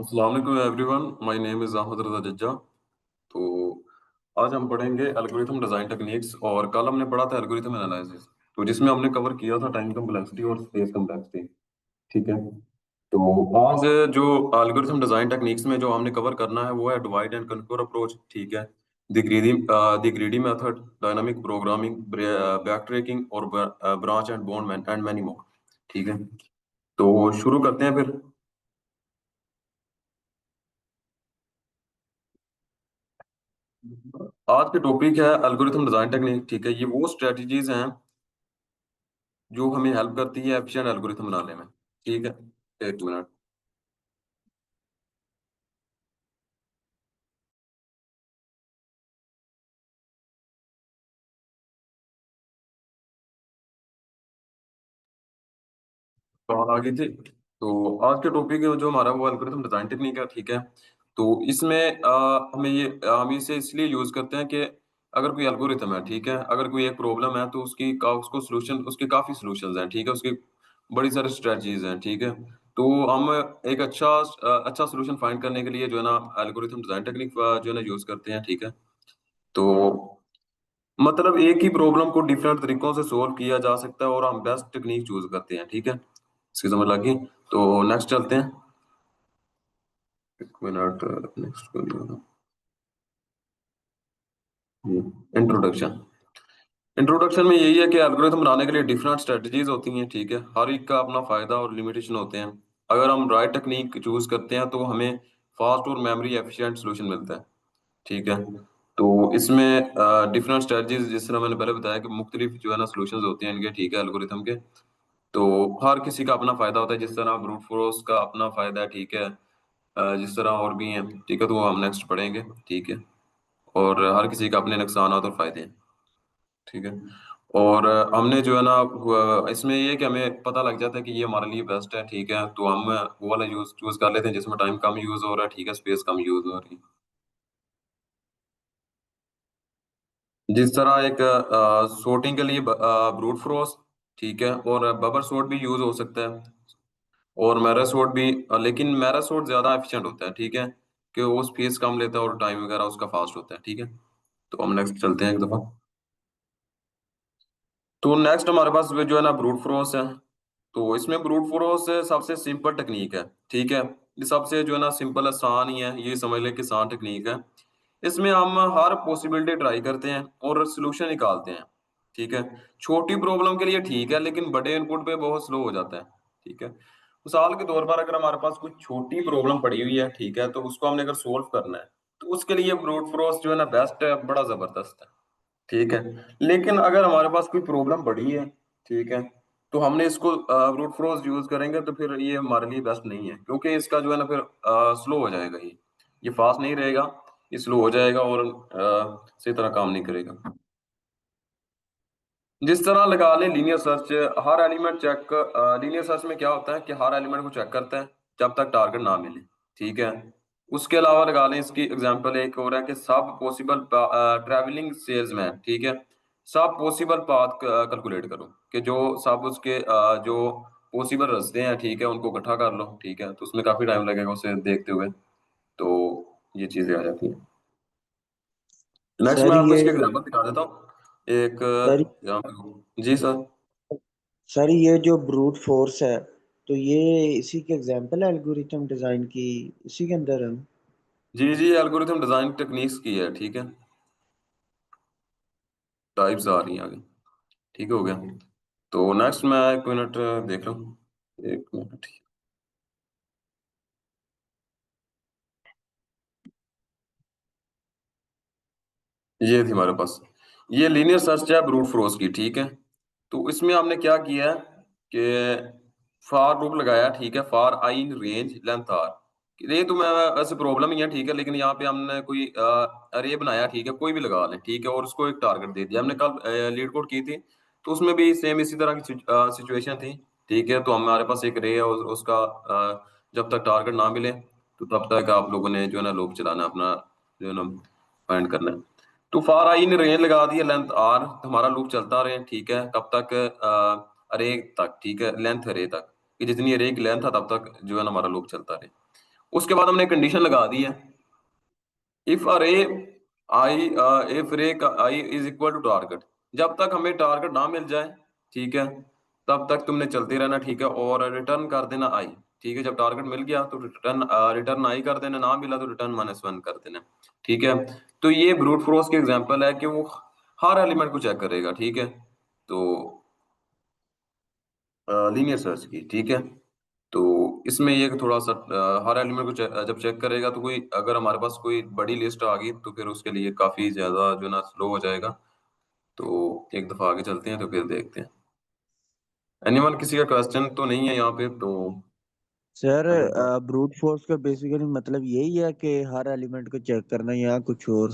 अस्सलाम वालेकुम everyone, my name is Ahmad Raza Jajja. तो आज हम पढ़ेंगे एल्गोरिथम डिज़ाइन टेक्निक्स। और कल हमने पढ़ा था एल्गोरिथम एनालिसिस, तो जिसमें हमने कवर किया था टाइम कम्प्लेक्सिटी और स्पेस कम्प्लेक्सिटी। ठीक है। तो आज जो एल्गोरिथम डिज़ाइन टेक्निक्स में जो हमने कवर करना है वो है डिवाइड एंड कन्कर अप्रोच। ठीक है। The greedy method, dynamic programming, backtracking और branch and bound and many more. ठीक है। तो शुरू करते हैं फिर। आज की टॉपिक है एल्गोरिथम डिजाइन टेक्निक। ठीक है। ये वो स्ट्रेटजीज हैं जो हमें हेल्प करती है एफिशिएंट एल्गोरिथम बनाने में। ठीक है। एक मिनट। तो आ गई थी। तो आज के टॉपिक जो हमारा वो एल्गोरिथम डिजाइन टेक्निक है। ठीक है। तो इसमें हम इसे इसलिए यूज करते हैं कि अगर कोई एल्गोरिथम है, ठीक है, अगर कोई एक प्रॉब्लम है तो उसको सोल्यूशन, उसके काफी सॉल्यूशंस हैं। ठीक है। उसकी बड़ी सारी स्ट्रेटजीज हैं। ठीक है। तो हम एक अच्छा सोल्यूशन फाइंड करने के लिए जो है ना एल्गोरिथम डिजाइन टेक्निक जो है ना यूज करते हैं। ठीक है। तो मतलब एक ही प्रॉब्लम को डिफरेंट तरीकों से सोल्व किया जा सकता है और हम बेस्ट टेक्निक चूज करते हैं। ठीक है। इसकी समझ लगी। तो नेक्स्ट चलते हैं। एक मिनट। Next introduction. इंट्रोडक्शन में यही है कि एल्गोरिथम बनाने के लिए डिफरेंट स्ट्रेटजीज होती हैं। ठीक है। हर एक का अपना फायदा और लिमिटेशन होते हैं। अगर हम राइट टेक्निक चूज करते हैं तो हमें फास्ट और मेमोरी एफिशिएंट सॉल्यूशन मिलता है। ठीक है। तो इसमें डिफरेंट स्ट्रेटजीज, जिस तरह मैंने पहले बताया कि मुख्तलिफ जो है ना सॉल्यूशंस होते हैं इनके। ठीक है। एल्गोरिथम के तो हर किसी का अपना फायदा होता है। जिस तरह ब्रूट फोर्स का अपना फायदा है। ठीक है। जिस तरह और भी हैं। ठीक है। तो वो हम नेक्स्ट पढ़ेंगे। ठीक है। और हर किसी का अपने नुकसान और फायदे हैं। ठीक है। और हमने जो है ना इसमें ये है कि हमें पता लग जाता है कि ये हमारे लिए बेस्ट है। ठीक है। तो हम वो वाला यूज चूज कर लेते हैं जिसमें टाइम कम यूज हो रहा है। ठीक है। स्पेस कम यूज हो रही है। जिस तरह एक sorting के लिए ब्रूट फोर्स, ठीक है, और बबर सॉर्ट भी यूज हो सकता है। और मैरासोट भी, लेकिन मैरासोट ज्यादा एफिशिएंट होता है। ठीक है। कि वो स्पेस कम लेता है और टाइम वगैरह उसका फास्ट होता है। ठीक है। तो हम नेक्स्ट चलते हैं एक दफा। तो नेक्स्ट हमारे पास जो है ना ब्रूट फोर्स है। तो इसमें ब्रूट फोर्स सबसे सिंपल टेक्निक है। ठीक है। ये सबसे जो है ना सिंपल आसान ही है, ये समझ ले कि आसान टेक्निक है। इसमें हम हर पॉसिबिलिटी ट्राई करते हैं और सोल्यूशन निकालते हैं। ठीक है। छोटी प्रॉब्लम के लिए ठीक है, लेकिन बड़े इनपुट पे बहुत स्लो हो जाता है। ठीक है। मिसाल के तौर पर अगर हमारे पास कोई छोटी प्रॉब्लम पड़ी हुई है, ठीक है, तो उसको हमने अगर सोल्व करना है तो उसके लिए ब्रूट फोर्स जो है ना बेस्ट है, बड़ा जबरदस्त है। ठीक है। लेकिन अगर हमारे पास कोई प्रॉब्लम बड़ी है, ठीक है, तो हमने इसको ब्रूट फोर्स यूज करेंगे तो फिर ये हमारे लिए बेस्ट नहीं है, क्योंकि इसका जो है ना फिर स्लो हो जाएगा। ये फास्ट नहीं रहेगा, ये स्लो हो जाएगा और सही तरह काम नहीं करेगा। जिस तरह लगा ले लीनियर सर्च, हर एलिमेंट चेक, लीनियर सर्च में क्या होता है कि हर एलिमेंट को चेक करता है जब तक टारगेट ना मिले। ठीक है। उसके अलावा लगा लें इसकी एग्जांपल एक और है कि सब पॉसिबल ट्रैवलिंग सेल्समैन। ठीक है। सब पॉसिबल पाथ कैलकुलेट करो कि जो सब उसके जो पॉसिबल रास्ते हैं, ठीक है, उनको इकट्ठा कर लो। ठीक है। तो उसमें काफी टाइम लगेगा उसे देखते हुए। तो ये चीजें आ जाती हैं। नेक्स्ट सर मैं आपको ये इसके एग्जांपल दिखा देता हूँ एक सर यहाँ पे। जी सर। सर ये जो ब्रूट फोर्स है, तो ये इसी के एग्जांपल है एल्गोरिथम डिजाइन की, इसी के अंदर हम। जी जी, एल्गोरिथम डिजाइन टेक्निक्स की है। ठीक है। टाइप्स आ रही हैं आगे। ठीक हो गया। तो नेक्स्ट मैं एक मिनट देख रहा हूँ। एक मिनट। ये थी हमारे पास, ये लीनियर सर्च है ब्रूट फोर्स की। ठीक है। तो इसमें हमने क्या किया है कि फॉर लूप लगाया। ठीक है। For i in range length r, ये तो मैं वैसे प्रॉब्लम ही है। ठीक है। लेकिन यहाँ पे हमने कोई अरे बनाया, ठीक है, कोई भी लगा लें, ठीक है, और उसको एक टारगेट दे दिया। हमने कल लीड कोड की थी, तो उसमें भी सेम इसी तरह की सिचुएशन थी। ठीक है। तो हमारे पास एक रे है और उसका जब तक टारगेट ना मिले तो तब तक आप लोगों ने जो है ना लूप चलाना अपना, जो है ना फाइंड करना है। तो फार आई ने रेंज लगा दी है लेंथ आर, तो हमारा लूप चलता रहे। ठीक है। कब तक? अरे तक। ठीक है। लेंथ अरे तक, कि जितनी अरे की लेंथ है तब तक जो है ना हमारा लूप चलता रहे। उसके बाद हमने कंडीशन लगा दी है, इफ अरे आई इफ रे का I is equal to target, जब तक हमें टारगेट ना मिल जाए, ठीक है, तब तक तुमने चलते रहना, ठीक है, और रिटर्न कर देना आई, ठीक है, जब टारगेट मिल गया तो रिटर्न आई कर देना, ना मिला तो रिटर्न -1 कर देना, ठीक है। तो ये ब्रूट फोर्स की एग्जांपल है कि वो हर एलिमेंट को चेक करेगा, ठीक है। तो लीनियर सर्च की, ठीक है। तो इसमें ये कि थोड़ा सा हर एलिमेंट को जब चेक करेगा तो कोई अगर हमारे पास कोई बड़ी लिस्ट आ गई तो फिर उसके लिए काफी ज्यादा जो है ना स्लो हो जाएगा। तो एक दफा आगे चलते हैं तो फिर देखते हैं। एनीवन, किसी का क्वेश्चन तो नहीं है यहाँ पे तो? सर अगर ब्रूट फोर्स का बेसिकली मतलब यही है कि हर एलिमेंट को चेक करना या कुछ और?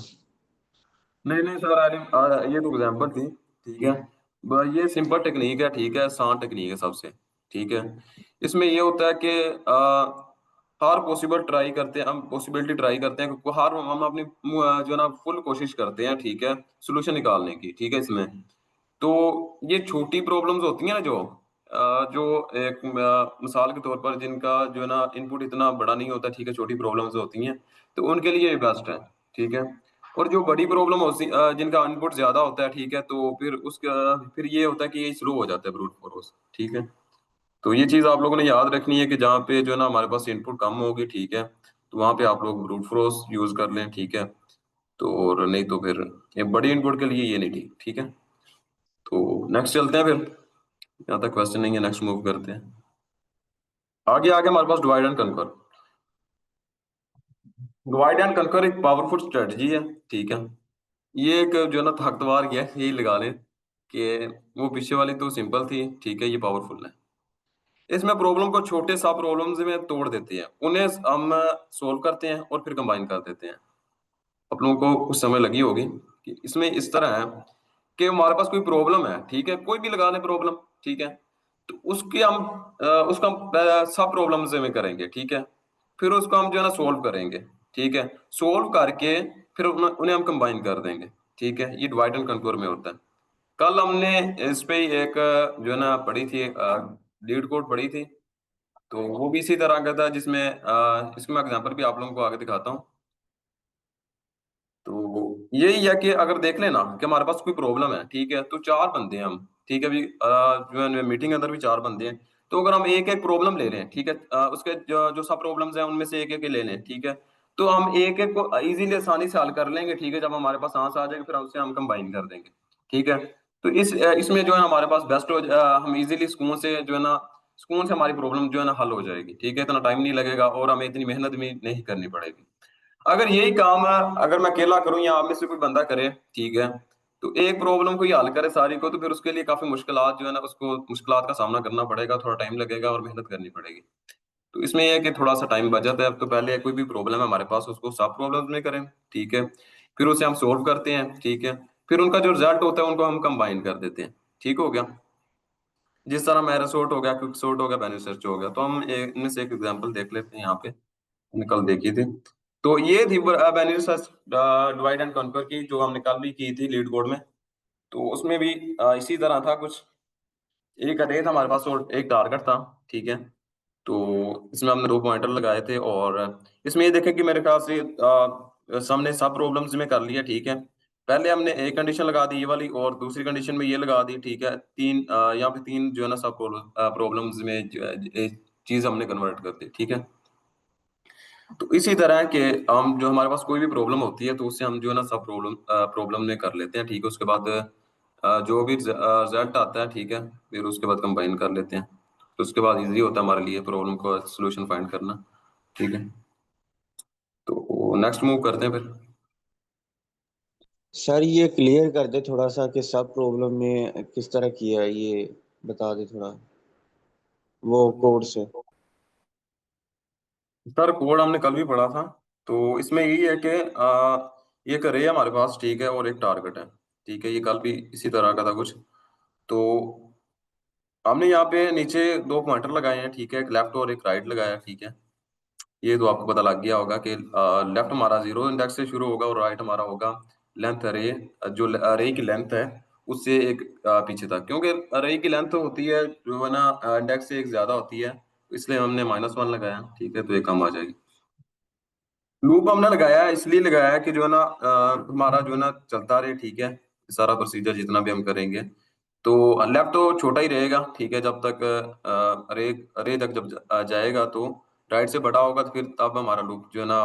नहीं नहीं सर, ये तो एग्जांपल थी, ठीक है। ये सिंपल टेक्निक है, ठीक है, आसान टेक्निक है सबसे, ठीक है। इसमें ये होता है कि हर पॉसिबल ट्राई करते हैं हम, पॉसिबिलिटी ट्राई करते हैं कि हर हम अपनी जो है ना फुल कोशिश करते हैं, ठीक है, सोल्यूशन निकालने की, ठीक है। इसमें तो ये छोटी प्रॉब्लम्स होती हैं ना, जो एक मिसाल के तौर पर जिनका जो है ना इनपुट इतना बड़ा नहीं होता, ठीक है, छोटी प्रॉब्लम्स होती हैं, तो उनके लिए ये बेस्ट है, ठीक है। और जो बड़ी प्रॉब्लम होती जिनका इनपुट ज्यादा होता है, ठीक है, तो फिर ये होता है कि ये स्लो हो जाता है ब्रूट फोर्स, ठीक है। तो ये चीज आप लोगों ने याद रखनी है कि जहाँ पे जो है ना हमारे पास इनपुट कम होगी, ठीक है, तो वहां पे आप लोग ब्रूट फोर्स यूज कर लें, ठीक है। तो और नहीं तो फिर ये बड़ी इनपुट के लिए ये नहीं ठीक, ठीक है। तो नेक्स्ट चलते हैं फिर, यहाँ तक क्वेश्चन नहीं है, नेक्स्ट मूव करते हैं। आगे आगे हमारे पास divide and conquer. Divide and conquer एक पावरफुल स्ट्रेटजी है, ठीक है। ये एक जो है ना ताकतवर है, यही लगा लें कि वो पीछे वाली तो सिंपल थी, ठीक है, ये पावरफुल है। इसमें प्रॉब्लम को छोटे सब प्रॉब्लम्स में तोड़ देते हैं, उन्हें हम सोल्व करते हैं और फिर कंबाइन कर देते हैं। आप लोगों को कुछ समय लगी होगी कि इसमें इस तरह है कि हमारे पास कोई प्रॉब्लम है, ठीक है, कोई भी लगा लें प्रॉब्लम, ठीक है। तो उसका हम सब प्रॉब्लम्स में करेंगे, ठीक है। फिर उसको हम जो है ना सोल्व करेंगे, ठीक है। सोल्व करके फिर उन्हें हम कंबाइन कर देंगे, ठीक है। ये डिवाइड एंड कंक्योर में होता है। कल हमने इस पे ही एक जो है ना पढ़ी थी, लीड कोड पढ़ी थी, तो वो भी इसी तरह का था, जिसमें इसको मैं एग्जांपल भी आप लोगों को आगे दिखाता हूँ। तो यही है कि अगर देख लेना कि हमारे पास कोई प्रॉब्लम है, ठीक है, तो चार बंदे हैं हम, ठीक है, अभी जो है मीटिंग के अंदर भी चार बंदे हैं। तो अगर हम एक एक प्रॉब्लम ले लें, ठीक है, उसके जो सब प्रॉब्लम्स हैं उनमें से एक एक ले लें, ठीक है, तो हम एक एक को इजीली आसानी से हल कर लेंगे, ठीक है। जब हमारे पास आंसर आ जाएगा फिर उससे हम कंबाइन कर देंगे, ठीक है। तो इसमें जो है हमारे पास हम इजीली सुकून से हमारी प्रॉब्लम जो है ना हल हो जाएगी, ठीक है, इतना टाइम नहीं लगेगा और हमें इतनी मेहनत भी नहीं करनी पड़ेगी। अगर यही काम अगर मैं अकेला करूं या आप में से कोई बंदा करे, ठीक है, तो एक प्रॉब्लम को ही हल करे सारी को, तो फिर उसके लिए काफी मुश्किलात जो है ना उसको मुश्किलात का सामना करना पड़ेगा, थोड़ा टाइम लगेगा और मेहनत करनी पड़ेगी। तो इसमें यह है कि थोड़ा सा टाइम बचत है। तो पहले कोई भी प्रॉब्लम है हमारे पास उसको सब प्रॉब्लम में करें, ठीक है, फिर उसे हम सोल्व करते हैं, ठीक है, फिर उनका जो रिजल्ट होता है उनको हम कंबाइन कर देते हैं, ठीक हो गया। जिस तरह मेरा सॉर्ट हो गया, क्विक सॉर्ट हो गया, बेनिफिट सर्च हो गया। तो हम इनमें से एक एग्जांपल देख लेते हैं यहाँ पे, हमने कल देखी थी। तो ये थी benefit search divide and conquer की, जो हमने कल भी की थी लीड कोड में। तो उसमें भी इसी तरह था कुछ, एक अरे था हमारे पास और एक टारगेट था, ठीक है। तो इसमें हमने दो पॉइंटर लगाए थे और इसमें ये देखें कि मेरे ख्याल से हमने सब प्रॉब्लम्स में कर लिया, ठीक है। पहले हमने एक कंडीशन लगा दी ये वाली और दूसरी कंडीशन में ये लगा दी, ठीक है। यहाँ पे तीन जो है ना सब प्रॉब्लम्स में चीज हमने कन्वर्ट कर दी, ठीक है। तो इसी तरह के हम जो हमारे पास कोई भी प्रॉब्लम होती है तो उससे हम जो है ना सब प्रॉब्लम में कर लेते हैं, ठीक है। उसके बाद जो भी रिजल्ट आता है, ठीक है, फिर उसके बाद कंबाइन कर लेते हैं। तो उसके बाद इजी होता है हमारे लिए प्रॉब्लम का सोल्यूशन फाइंड करना, ठीक है। तो नेक्स्ट मूव करते हैं फिर। सर ये क्लियर कर दे थोड़ा सा कि सब प्रॉब्लम में किस तरह किया है, ये बता दे थोड़ा वो कोड से। सर कोड हमने कल भी पढ़ा था। तो इसमें यही है कि ये एक array है हमारे पास, ठीक है, और एक टारगेट है, ठीक है। ये कल भी इसी तरह का था कुछ। तो हमने यहाँ पे नीचे दो पॉइंटर लगाए हैं, ठीक है, एक लेफ्ट और एक राइट लगाया है, ठीक है। ये तो आपको पता लग गया होगा कि लेफ्ट हमारा जीरो इंडेक्स से शुरू होगा और राइट हमारा होगा लेंथ अरे, जो अरे की लेंथ है उससे एक पीछे तक, क्योंकि अरे की लेंथ होती है जो है ना इंडेक्स से एक ज्यादा होती है, इसलिए हमने -1 लगाया, ठीक है, तो ये कम आ जाएगी। लूप हमने लगाया है, इसलिए लगाया है कि जो है ना हमारा जो है ना चलता रहे, ठीक है, सारा प्रोसीजर जितना भी हम करेंगे। तो लेफ्ट तो छोटा ही रहेगा, ठीक है, जब तक अरे अरे तक जब जाएगा तो राइट से बड़ा होगा, तो फिर तब हमारा लूप जो है ना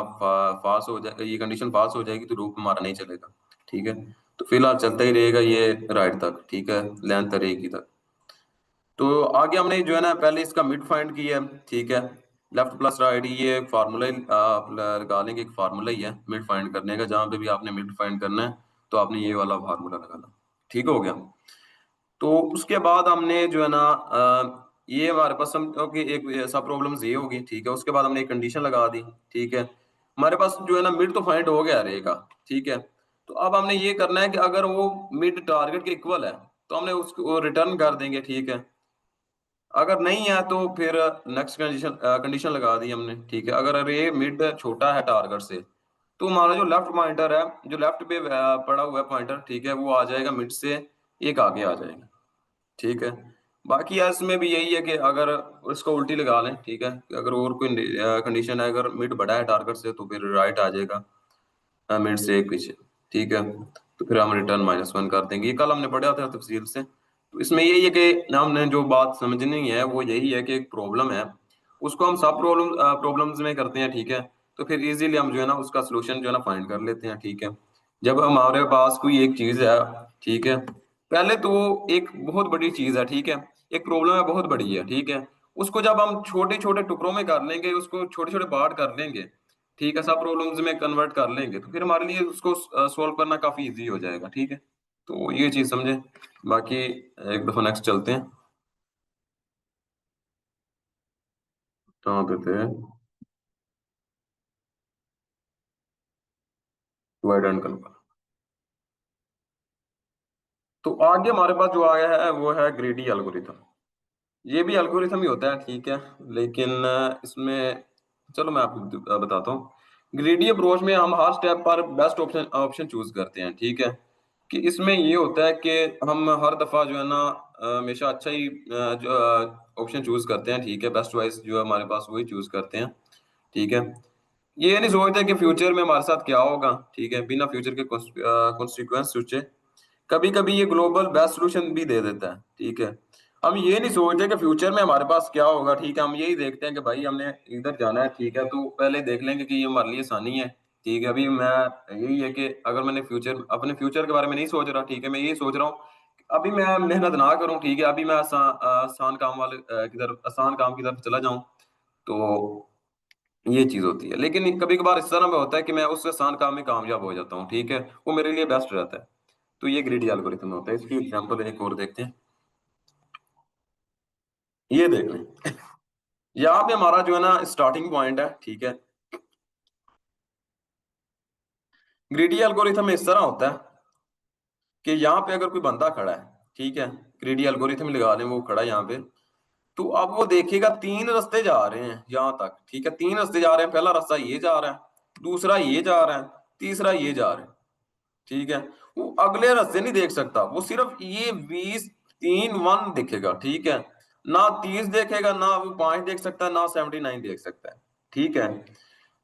पास हो जाए, ये कंडीशन पास हो जाएगी तो लूप हमारा नहीं चलेगा, ठीक है। तो फिलहाल चलता ही रहेगा ये राइट तक, ठीक है, लेंथ रहेगी तक। तो आगे हमने जो है ना पहले इसका मिड फाइंड किया है, ठीक है। लेफ्ट प्लस राइट ये फार्मूला लगा लेंगे, एक फार्मूला ही है मिड फाइंड करने का, जहां पे भी आपने मिड फाइंड करना है तो आपने ये वाला फार्मूला लगाना, ठीक हो गया। तो उसके बाद हमने जो है ना ये हमारे पास समझो कि एक सब प्रॉब्लम्स ये होगी, ठीक है। उसके बाद हमने एक कंडीशन लगा दी, ठीक है। हमारे पास जो है ना मिड तो फाइंड हो गया रहेगा, ठीक है। तो अब हमने ये करना है कि अगर वो मिड टारगेट के इक्वल है तो हमने उसको रिटर्न कर देंगे, ठीक है। अगर नहीं है तो फिर नेक्स्ट कंडीशन कंडीशन लगा दी हमने, ठीक है। अगर ये मिड छोटा है टारगेट से तो हमारा जो लेफ्ट पॉइंटर है, जो लेफ्ट पे पड़ा हुआ है पॉइंटर, ठीक है, वो आ जाएगा मिड से एक आगे आ जाएगा, ठीक है। बाकी यार इसमें भी यही है कि अगर उसको उल्टी लगा लें, ठीक है, कि अगर और कोई कंडीशन है, अगर मिड बड़ा है टारगेट से तो फिर राइट आ जाएगा मिड से एक पीछे, ठीक है। तो फिर हम रिटर्न -1 कर देंगे, ये कल हमने पढ़ा था तफसील से। तो इसमें यही है कि हमने जो बात समझनी है वो यही है कि एक प्रॉब्लम है, उसको हम सब प्रॉब्लम्स में करते हैं, ठीक है। तो फिर इजीली हम जो है ना उसका सोल्यूशन जो है ना फाइंड कर लेते हैं, ठीक है। जब हमारे पास कोई एक चीज है, ठीक है, पहले तो एक बहुत बड़ी चीज है, ठीक है, एक प्रॉब्लम है बहुत बड़ी है, ठीक है। उसको जब हम छोटे छोटे टुकड़ों में कर लेंगे, उसको छोटे छोटे पार्ट कर लेंगे, ठीक है, सब प्रॉब्लम्स में कन्वर्ट कर लेंगे, तो फिर हमारे लिए उसको सॉल्व करना काफी इजी हो जाएगा, ठीक है। तो ये चीज समझे। बाकी एक दफा नेक्स्ट चलते हैं, कहाँ पे थे, डिवाइड एंड कन्वर्ट। तो आगे हमारे पास जो आया है वो है ग्रेडी एल्गोरिथम। ये भी एल्गोरिथम ही होता है, ठीक है, लेकिन इसमें चलो मैं आपको बताता हूँ। ग्रेडी अप्रोच में हम हर स्टेप पर बेस्ट ऑप्शन ऑप्शन चूज करते हैं, ठीक है। कि इसमें ये होता है कि हम हर दफा जो है ना हमेशा अच्छा ही जो ऑप्शन चूज करते हैं, ठीक है, बेस्ट चॉइस जो है हमारे पास वही चूज करते हैं, ठीक है। ये नहीं सोचते कि फ्यूचर में हमारे साथ क्या होगा, ठीक है, बिना फ्यूचर के कॉन्सिक्वेंस सोचे। कभी कभी ये ग्लोबल बेस्ट सोल्यूशन भी दे देता है, ठीक है। हम ये नहीं सोचते कि फ्यूचर में हमारे पास क्या होगा, ठीक है, हम यही देखते हैं कि भाई हमने इधर जाना है, ठीक है, तो पहले देख लेंगे कि ये हमारे लिए आसानी है, ठीक है। अभी मैं यही है कि अगर मैंने फ्यूचर अपने फ्यूचर के बारे में नहीं सोच रहा, ठीक है, मैं यही सोच रहा हूँ अभी मैं मेहनत ना करूँ, ठीक है, अभी मैं आसान काम वाले की तरफ आसान काम की तरफ चला जाऊं। तो ये चीज होती है, लेकिन कभी कभार इस तरह में होता है कि मैं उस आसान काम में कामयाब हो जाता हूँ, ठीक है, वो मेरे लिए बेस्ट रहता है। तो ये ग्रीडी एल्गोरिथम होता है। इसकी एग्जांपल एक और देखते हैं, ये देख लें। यहाँ पे हमारा जो है ना स्टार्टिंग पॉइंट है, ठीक है। ग्रीडी एल्गोरिथम में इस तरह होता है कि यहाँ पे अगर कोई बंदा खड़ा है, ठीक है, ग्रीडी एल्गोरिथम लगा लें, वो खड़ा है यहाँ पे, तो अब वो देखेगा तीन रास्ते जा रहे हैं यहाँ तक, ठीक है, तीन रास्ते जा रहे हैं, पहला रास्ता ये जा रहा है, दूसरा ये जा रहा है, तीसरा ये जा रहा है, ठीक है। वो अगले रास्ते नहीं देख सकता, वो सिर्फ ये 20 3 1 देखेगा, ठीक है। ना 30 देखेगा, ना वो 5 देख सकता है, ना 79 देख सकता है, ठीक है।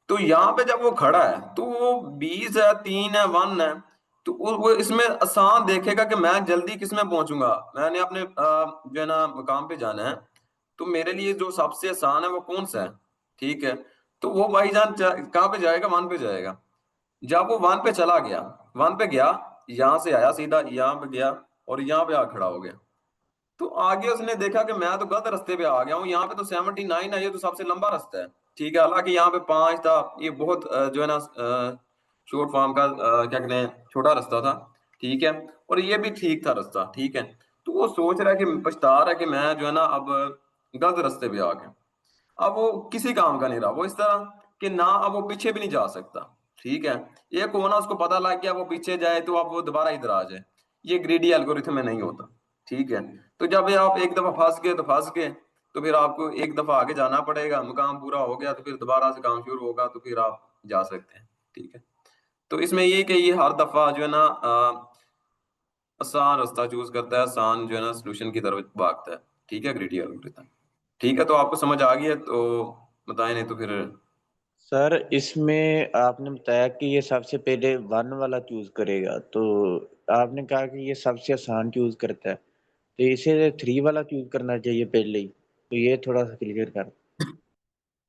तो यहाँ पे जब वो खड़ा है तो वो 20 है, 3 है, 1 है, तो वो इसमें आसान देखेगा कि मैं जल्दी किस में पहुंचूंगा, मैंने अपने जो है ना मकाम पे जाना है, तो मेरे लिए जो सबसे आसान है वो कौन सा है, ठीक है। तो वो भाईजान कहाँ पे जाएगा, 1 पे जाएगा। जब वो 1 पे चला गया, 1 पे गया, यहाँ से आया सीधा यहाँ पे गया और यहाँ पे आ खड़ा हो गया, तो आगे उसने देखा कि मैं तो गलत रास्ते पे आ गया हूँ, यहाँ पे तो 79 है, ये तो सबसे लंबा रास्ता है, ठीक है। हालांकि यहाँ पे 5 था, ये बहुत जो है ना शॉर्ट फॉर्म का क्या कहते हैं छोटा रास्ता था, ठीक है। और ये भी ठीक था रास्ता, ठीक है। तो वो सोच रहा है कि पछता रहा है कि मैं जो है ना अब गलत रास्ते पे आ गया। अब वो किसी काम का नहीं रहा, वो इस तरह कि ना अब वो पीछे भी नहीं जा सकता, ठीक है। एक होना उसको पता लग गया वो पीछे जाए तो अब वो दोबारा इधर आ जाए, ये ग्रीडी एल्गोरिथम में नहीं होता, ठीक है। तो जब ये आप एक दफा फंस गए तो फंस गए, तो फिर आपको एक दफा आगे जाना पड़ेगा, मुकाम पूरा हो गया तो फिर दोबारा से काम शुरू होगा, तो फिर आप जा सकते हैं, ठीक है। तो इसमें ये कि ये हर दफा जो है ना आसान रास्ता चूज करता है, आसान जो है ना सोल्यूशन की तरफ भागता है, ठीक है, ग्रीडी एल्गोरिथम। ठीक है, तो आपको समझ आ गई है तो बताएं, नहीं तो फिर सर इसमें आपने बताया कि ये सबसे पहले वन वाला चूज करेगा, तो आपने कहा कि ये सबसे आसान चूज करता है, तो इसे थ्री वाला चूज करना चाहिए पहले ही, तो ये थोड़ा सा क्लियर कर।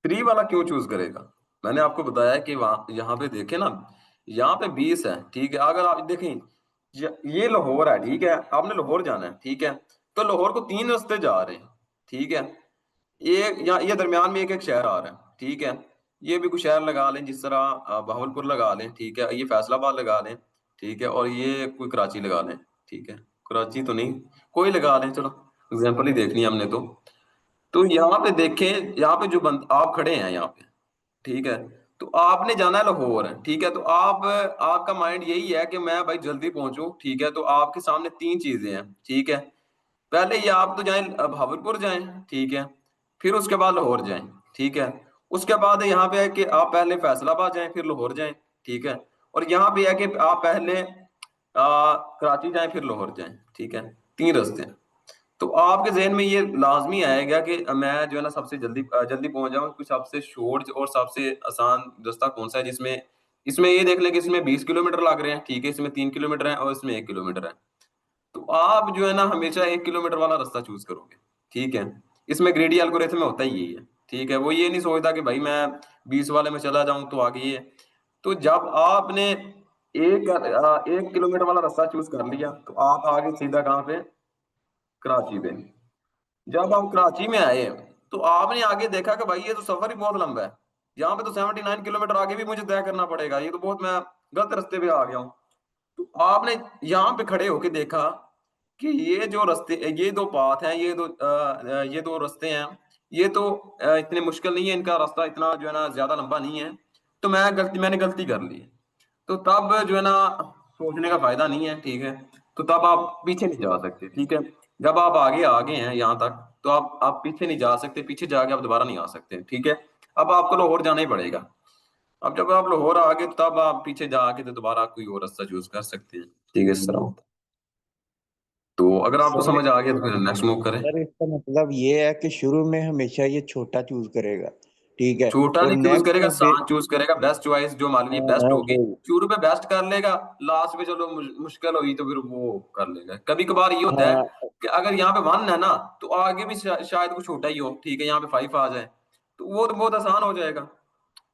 थ्री वाला क्यों चूज करेगा? मैंने आपको बताया कि वहां यहाँ पे देखे ना, यहाँ पे 20 है, ठीक है। अगर आप देखें, ये लाहौर है, ठीक है, आपने लाहौर जाना है, ठीक है। तो लाहौर को तीन रास्ते जा रहे हैं, ठीक है। ये दरमियान में एक एक शहर आ रहा है, ठीक है। ये भी कुछ शहर लगा लें, जिस तरह बहावलपुर लगा लें, ठीक है, ये फैसलाबाद लगा लें, ठीक है, और ये कोई कराची लगा लें, ठीक है। कराची तो नहीं, कोई लगा लें, चलो एग्जाम्पल ही देखनी है हमने तो यहाँ पे देखें, यहाँ पे जो बंद आप खड़े हैं यहाँ पे, ठीक है। तो आपने जाना है लाहौर, ठीक है। तो आप, आपका माइंड यही है कि मैं भाई जल्दी पहुंचूं, ठीक है। तो आपके सामने तीन चीजें हैं, ठीक है। पहले ये आप तो जाएं, भावलपुर जाएं, ठीक है। फिर उसके बाद लाहौर जाएं, ठीक है। उसके बाद यहाँ पे है कि आप पहले फैसलाबाद जाएं, फिर लाहौर जाएं, ठीक है। और यहाँ पे है कि आप पहले कराची जाएं, फिर लाहौर जाएं, ठीक है। तीन रास्ते हैं। तो आपके जहन में ये लाजमी आएगा कि मैं जो है ना सबसे जल्दी जल्दी पहुंच जाऊं, कुछ सबसे शॉर्ट और सबसे आसान रास्ता कौन सा है, जिसमें इसमें ये देख लें कि इसमें 20 किलोमीटर लग रहे हैं, ठीक है, इसमें 3 किलोमीटर है और इसमें 1 किलोमीटर है। तो आप जो है ना हमेशा 1 किलोमीटर वाला रास्ता चूज करोगे, ठीक है। इसमें ग्रेडी एल्गोरिथम में होता ही यही है, ठीक है। वो ये नहीं सोचता कि भाई मैं 20 वाले में चला जाऊं तो आगे ये। तो जब आपने 1 किलोमीटर वाला रास्ता चूज कर लिया, तो आप आगे सीधा कहाँ पे? कराची पे। जब हम कराची में आए, तो आपने आगे देखा कि भाई ये तो सफर ही बहुत लंबा है, यहाँ पे तो 79 किलोमीटर आगे भी मुझे तय करना पड़ेगा, ये तो बहुत, मैं गलत रास्ते पे आ गया हूँ। तो आपने यहाँ पे खड़े होके देखा कि ये जो रास्ते, ये दो पाथ हैं, ये दो रास्ते हैं, ये तो इतने मुश्किल नहीं है, इनका रास्ता इतना जो है ना ज्यादा लंबा नहीं है। तो मैंने गलती कर ली। तो तब जो है ना सोचने का फायदा नहीं है, ठीक है। तो तब आप पीछे नहीं जा सकते, ठीक है। जब आप आगे आ गए हैं यहाँ तक, तो आप पीछे नहीं जा सकते, पीछे जाके आप दोबारा नहीं आ सकते, ठीक है। अब आपको लाहौर जाना ही पड़ेगा। अब जब आप लाहौर आ गए, तब आप पीछे जाके तो दोबारा कोई और रास्ता चूज कर सकते हैं, ठीक है, इस तरह होता है। तो अगर आपको सर समझ आ गया तो फिर नेक्स्ट मूव करें। सर इसका मतलब ये है कि शुरू में हमेशा ये छोटा चूज करेगा, ठीक है, छोटा और नहीं चूज नेक्स्ट करेगा, में फिर। आसान चूज करेगा, बेस्ट चॉइस जो हमारे लिए हाँ बेस्ट हाँ होगी। वही। शुरू पे बेस्ट कर लेगा, लास्ट में चलो मुश्किल होगी तो फिर वो कर लेगा। कभी कभार ये होता है हाँ कि अगर यहाँ पे 1 है ना, तो आगे भी शायद कुछ छोटा ही हो, ठीक है, यहाँ पे 5 आ जाए, तो वो तो बहुत आसान हो जाएगा,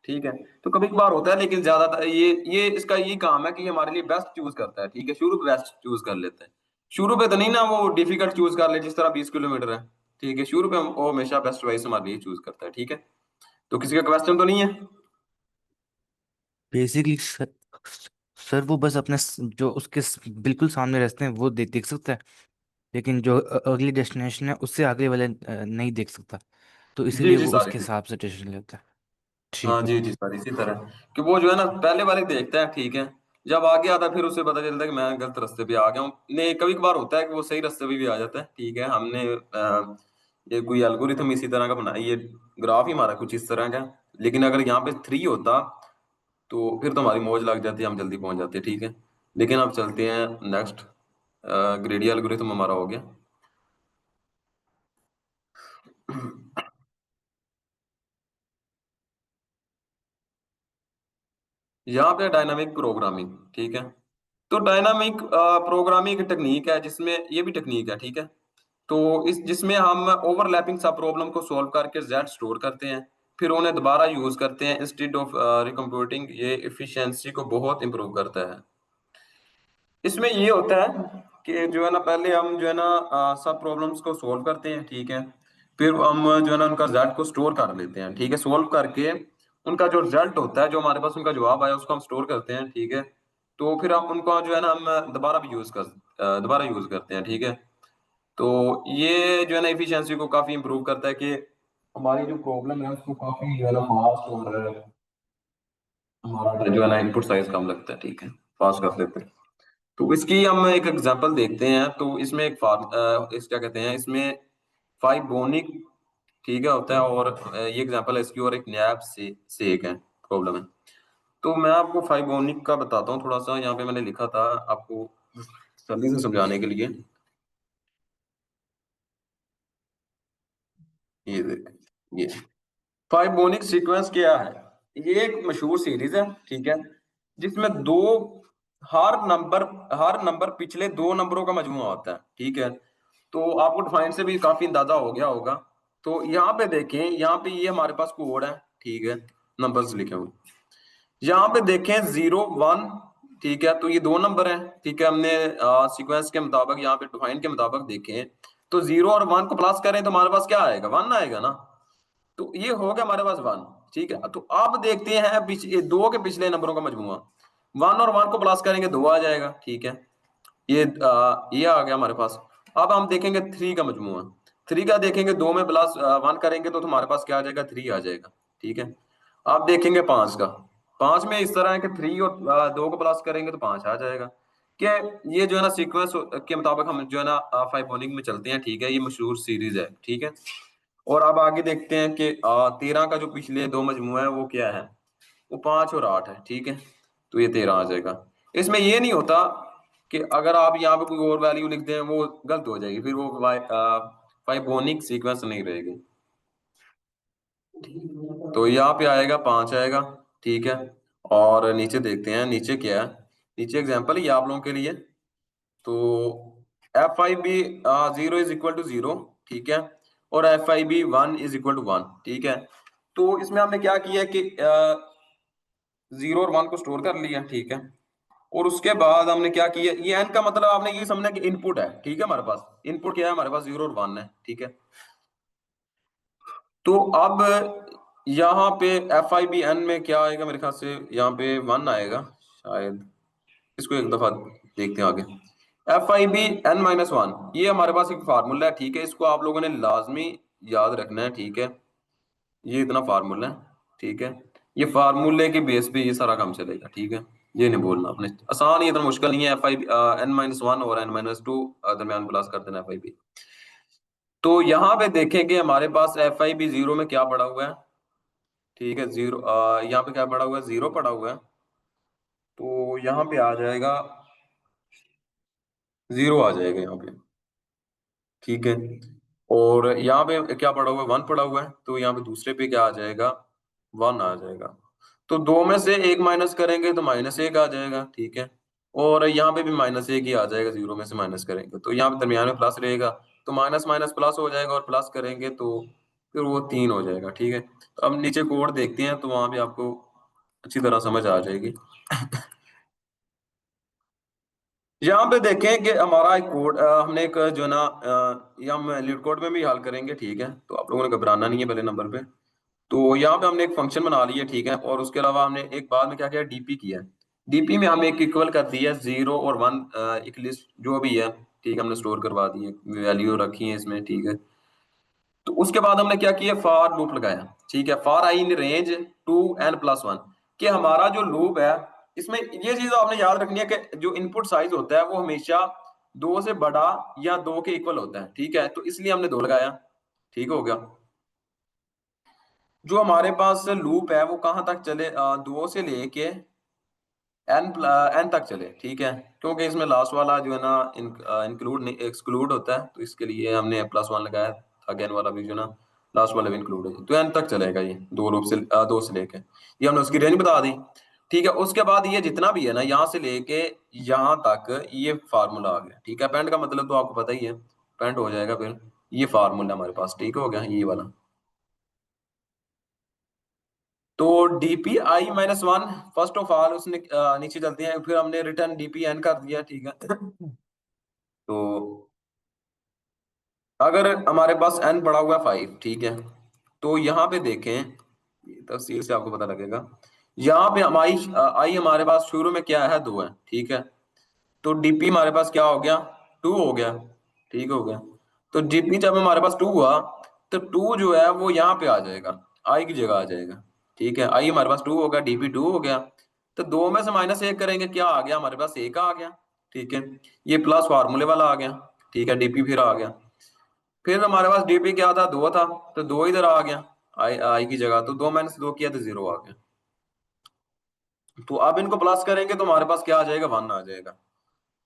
ठीक है। तो कभी कभार होता है, लेकिन ज्यादातर ये इसका यही काम है कि ये हमारे लिए बेस्ट चूज करता है, ठीक है। शुरू पे बेस्ट चूज कर लेता है। शुरू पे तो नहीं ना वो डिफिकल्ट चूज कर ले, जिस तरह 20 किलोमीटर है, ठीक है। शुरू पे वो हमेशा बेस्ट चॉइस हमारे लिए चूज करता है, ठीक है। तो किसी का क्वेश्चन तो नहीं है? बेसिकली सर, सर वो बस अपने जो उसके बिल्कुल सामने रास्ते हैं वो देख सकता है, लेकिन जो अगली डेस्टिनेशन है उससे आगे वाले नहीं देख सकता, तो जी इसीलिए जी वो सारी उसके चीज। हिसाब से डिसीजन लेता है। हाँ ठीक है। जी जी सर, इसी तरह कि वो जो है ना पहले वाले देखता है, ठीक है। जब आगे आता है फिर उसे पता चलता है कि मैं गलत रास्ते पे आ गया हूँ। नहीं, कभी कभार होता है कि वो सही रास्ते पे भी आ जाता है, ठीक है। हमने ये कोई एल्गोरिथम इसी तरह का बनाया, ये ग्राफ ही हमारा कुछ इस तरह का। लेकिन अगर यहाँ पे 3 होता, तो फिर तो हमारी मौज लग जाती, हम जल्दी पहुंच जाते, ठीक है। लेकिन अब चलते हैं नेक्स्ट। ग्रेडी एल्गोरिथम हमारा हो गया। यहाँ पे डायनामिक प्रोग्रामिंग, ठीक है। तो डायनामिक प्रोग्रामिंग एक टेक्निक है, जिसमें ये भी टेक्निक है, ठीक है। तो इस जिसमें हम ओवरलैपिंग सब प्रॉब्लम को सॉल्व करके जेड स्टोर करते हैं, फिर उन्हें दोबारा यूज करते हैं इंस्टेड ऑफ रिकम्प्यूटिंग। ये एफिशिएंसी को बहुत इंप्रूव करता है। इसमें ये होता है कि जो है ना पहले हम जो है ना सब प्रॉब्लम्स को सॉल्व करते हैं, ठीक है। फिर हम जो है ना उनका रिजल्ट को स्टोर कर लेते हैं, ठीक है। सॉल्व करके उनका जो रिजल्ट होता है, जो हमारे पास उनका जवाब आया, उसको हम स्टोर करते हैं, ठीक है। तो फिर हम उनको जो है ना हम दोबारा यूज करते हैं, ठीक है। तो ये जो है ना एफिशिएंसी को काफी इंप्रूव करता है कि हमारी जो प्रॉब्लम है उसको काफी जो है ना फास्ट और हमारा जो है ना इनपुट साइज कम लगता है, ठीक है, फास्ट कर देते हैं। तो इसकी हम एक एग्जांपल देखते हैं। तो इसमें इस क्या कहते हैं, इसमें 5 बोनिक, ठीक है, होता है। और ये एग्जांपल है इसकी, और एक नैब से एक है प्रॉब्लम है। तो मैं आपको 5 बोनिक का बताता हूँ थोड़ा सा, यहाँ पे मैंने लिखा था आपको जल्दी से समझाने के लिए। ये देख, ये 5 बोनिक सीक्वेंस क्या है? ये एक मशहूर सीरीज है, ठीक है, जिसमें हर नंबर पिछले दो नंबरों का मजमूआ होता है, ठीक है। तो आपको डिफाइन से भी काफी अंदाजा हो गया होगा। तो यहाँ पे देखें, यहाँ पे ये हमारे पास कोड है, ठीक है, नंबर्स लिखे हुए। यहाँ पे देखें 0 1, ठीक है, तो ये दो नंबर हैं, ठीक है। हमने सीक्वेंस के मुताबिक, यहाँ पे डिफाइन के मुताबिक देखें तो 0 और 1 को प्लस करें तो हमारे पास क्या आएगा, 1 आएगा ना। तो ये हो गया हमारे पास 1, ठीक है। तो अब देखते हैं दो के पिछले नंबरों का मजमूआ। 1 और 1 को प्लस करेंगे 2 आ जाएगा, ठीक है। ये आ गया हमारे पास। अब हम देखेंगे 3 का मजमूआ। 3 का देखेंगे, 2 में प्लस 1 करेंगे तो हमारे पास क्या आ जाएगा, 3 आ जाएगा, ठीक है। अब देखेंगे 5 का। 5 में इस तरह है कि 3 और 2 को प्लस करेंगे तो 5 आ जाएगा। कि ये जो है ना सीक्वेंस के मुताबिक हम जो है ना फाइबोनिक में चलते हैं, ठीक है। ये मशहूर सीरीज है, ठीक है। और अब आगे देखते हैं कि 13 का जो पिछले दो मजमूआ है वो क्या है, वो 5 और 8 है, ठीक है। तो ये 13 आ जाएगा। इसमें ये नहीं होता कि अगर आप यहाँ पे कोई और वैल्यू लिख दें वो गलत हो जाएगी, फिर वो फाइबोनिक सीक्वेंस नहीं रहेगी। तो यहाँ पे आएगा 5 आएगा, ठीक है। और नीचे देखते हैं, नीचे क्या है। नीचे एग्जाम्पल ही आप लोगों के लिए। तो FIB 0 = 0, ठीक है। और FIB 1 = 1, ठीक है। तो इसमें हमने क्या किया कि 0 और 1 को स्टोर कर लिया, ठीक है। और उसके बाद हमने क्या किया, ये एन का मतलब आपने ये समझना कि इनपुट है, ठीक है। हमारे पास इनपुट क्या है, हमारे पास 0 और 1 है, ठीक है। तो अब यहाँ पे FIB n में क्या आएगा, मेरे ख्याल से यहाँ पे 1 आएगा शायद। इसको एक दफा देखते हैं आगे। FIB n-1, ये हमारे पास एक फार्मूला है, ठीक है। इसको आप लोगों ने लाजमी याद रखना है, ठीक है। ये इतना फार्मूला है, ठीक है। ये फार्मूले के बेस पे ये सारा काम चलेगा, ठीक है। ये नहीं बोलना आपने, आसान ही, इतना मुश्किल नहीं है। FIB n-1 और n-2 दरमियान प्लस कर देना FIB। तो यहाँ पे देखेंगे हमारे पास FIB 0 में क्या पड़ा हुआ है, ठीक है। 0 यहाँ पे क्या पड़ा हुआ है, 0 पड़ा हुआ है। तो यहाँ पे आ जाएगा 0 आ जाएगा यहाँ पे, ठीक है। और यहाँ पे क्या पड़ा हुआ है, 1 पड़ा हुआ है। तो यहाँ पे दूसरे पे क्या आ जाएगा, 1 आ जाएगा। तो दो में से एक माइनस करेंगे तो -1 आ जाएगा, ठीक है। और यहाँ पे भी -1 ही आ जाएगा, 0 में से माइनस करेंगे तो यहाँ पे दरमियान में प्लस रहेगा। तो माइनस माइनस प्लस हो जाएगा, और प्लस करेंगे तो फिर वो 3 हो जाएगा, ठीक है। तो अब नीचे कोड देखते हैं तो वहां भी आपको अच्छी तरह समझ आ जाएगी। यहाँ पे देखें कि हमारा एक कोड, हमने एक जो है ना ये हम लीड कोड में भी हल करेंगे, ठीक है। तो आप लोगों ने घबराना नहीं है पहले नंबर पे। तो यहाँ पे हमने एक फंक्शन बना लिया, ठीक है। और उसके अलावा हमने एक बाद में क्या किया, डीपी किया। डीपी में हम एक इक्वल कर दिया 0 और 1, एक लिस्ट जो भी है, ठीक है, हमने स्टोर करवा दी है, वैल्यू रखी है इसमें, ठीक है। तो उसके बाद हमने क्या किया, फॉर लूप लगाया, ठीक है। For i in range 2n+1, कि हमारा जो लूप है इसमें ये चीज आपने याद रखनी है कि जो इनपुट साइज होता है वो हमेशा 2 से बड़ा या 2 के इक्वल होता है, ठीक है। तो इसलिए हमने 2 लगाया, ठीक हो गया। जो हमारे पास लूप है वो कहाँ तक चले, 2 से लेके n तक चले, ठीक है। क्योंकि इसमें लास्ट वाला जो है ना इंक्लूड नहीं एक्सक्लूड होता है, तो इसके लिए हमने +1 लगाया ताकि n वाला भी जो है ना लास्ट वाला भी इंक्लूड हो जाए। तो n तक चलेगा ये, दो से लेके, ये हमने उसकी रेंज बता दी, ठीक है। उसके बाद ये जितना भी है ना यहाँ से लेके यहाँ तक ये फार्मूला आ गया, ठीक है। पेंड का मतलब तो आपको पता ही है, पेंड हो जाएगा फिर ये फार्मूला हमारे पास, ठीक हो गया ये वाला। तो DPi-1, फर्स्ट ऑफ ऑल उसने नीचे चलते हैं, फिर हमने रिटर्न DPn कर दिया, ठीक है। तो अगर हमारे पास n पड़ा हुआ है 5, ठीक है। तो यहाँ पे देखें, ये तफसील से आपको पता लगेगा। यहाँ पे हमारी आई हमारे पास शुरू में क्या है, 2 है, ठीक है। तो DP हमारे पास क्या हो गया, 2 हो गया, ठीक हो गया। तो DP जब हमारे पास 2 हुआ तो 2 जो है वो यहाँ पे आ जाएगा, आई की जगह आ जाएगा, ठीक है। आई हमारे पास 2 हो गया, DP 2 हो गया। तो 2 में से -1 करेंगे, क्या आ गया हमारे पास, 1 आ गया, ठीक है। ये प्लस फार्मूले वाला आ गया, ठीक है। DP फिर आ गया। फिर हमारे पास DP क्या था, 2 था। तो 2 इधर आ गया, आई की जगह। तो 2 - 2 किया तो 0 आ गया। तो अब इनको प्लस करेंगे तो हमारे पास क्या आ जाएगा, 1 आ जाएगा,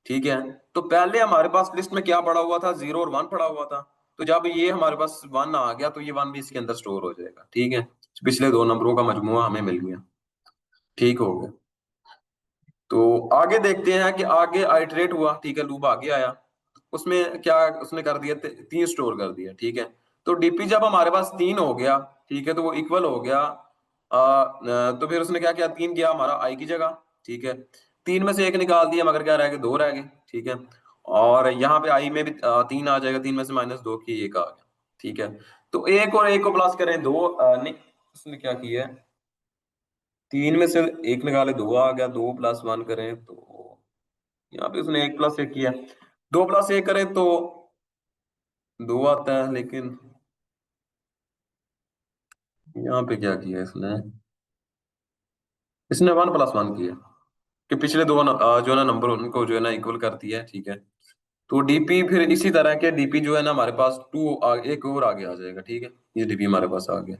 ठीक है। तो पहले हमारे पास लिस्ट में क्या पड़ा हुआ था, 0 और 1 पड़ा हुआ था। तो जब ये हमारे पास 1 आ गया तो ये 1 भी इसके अंदर स्टोर हो जाएगा, ठीक है। पिछले दो नंबरों का मजमूआ हमें मिल गया। ठीक हो गया। तो आगे देखते हैं कि आगे आइटरेट हुआ, ठीक है, लूप आगे आया, उसमें क्या उसने कर दिया, तीन स्टोर कर दिया, ठीक है। तो डीपी जब हमारे पास तीन हो गया, ठीक है, तो वो इक्वल हो गया, तो फिर उसने क्या किया, तीन किया हमारा आई की जगह, ठीक है। तीन में से एक निकाल दिया, मगर क्या रह गए, दो रह गए, ठीक है। और यहाँ पे आई में भी तीन आ जाएगा, तीन में से माइनस दो की एक आ गया, ठीक है। तो एक और एक को प्लस करें, दो नहीं, उसने क्या किया है, तीन में से एक निकाले, दो आ गया, दो प्लस वन करें तो यहाँ पे उसने एक प्लस एक किया, दो प्लस एक करें तो दो आता है, लेकिन यहाँ पे क्या किया इसने, इसने वन प्लस वन किया, कि पिछले दो जो है ना नंबर उनको जो है ना इक्वल कर दिया है, ठीक है। तो डीपी फिर इसी तरह के डीपी जो है ना हमारे पास टू एक और आगे आ जाएगा, ठीक है। ये डीपी हमारे पास आ गया,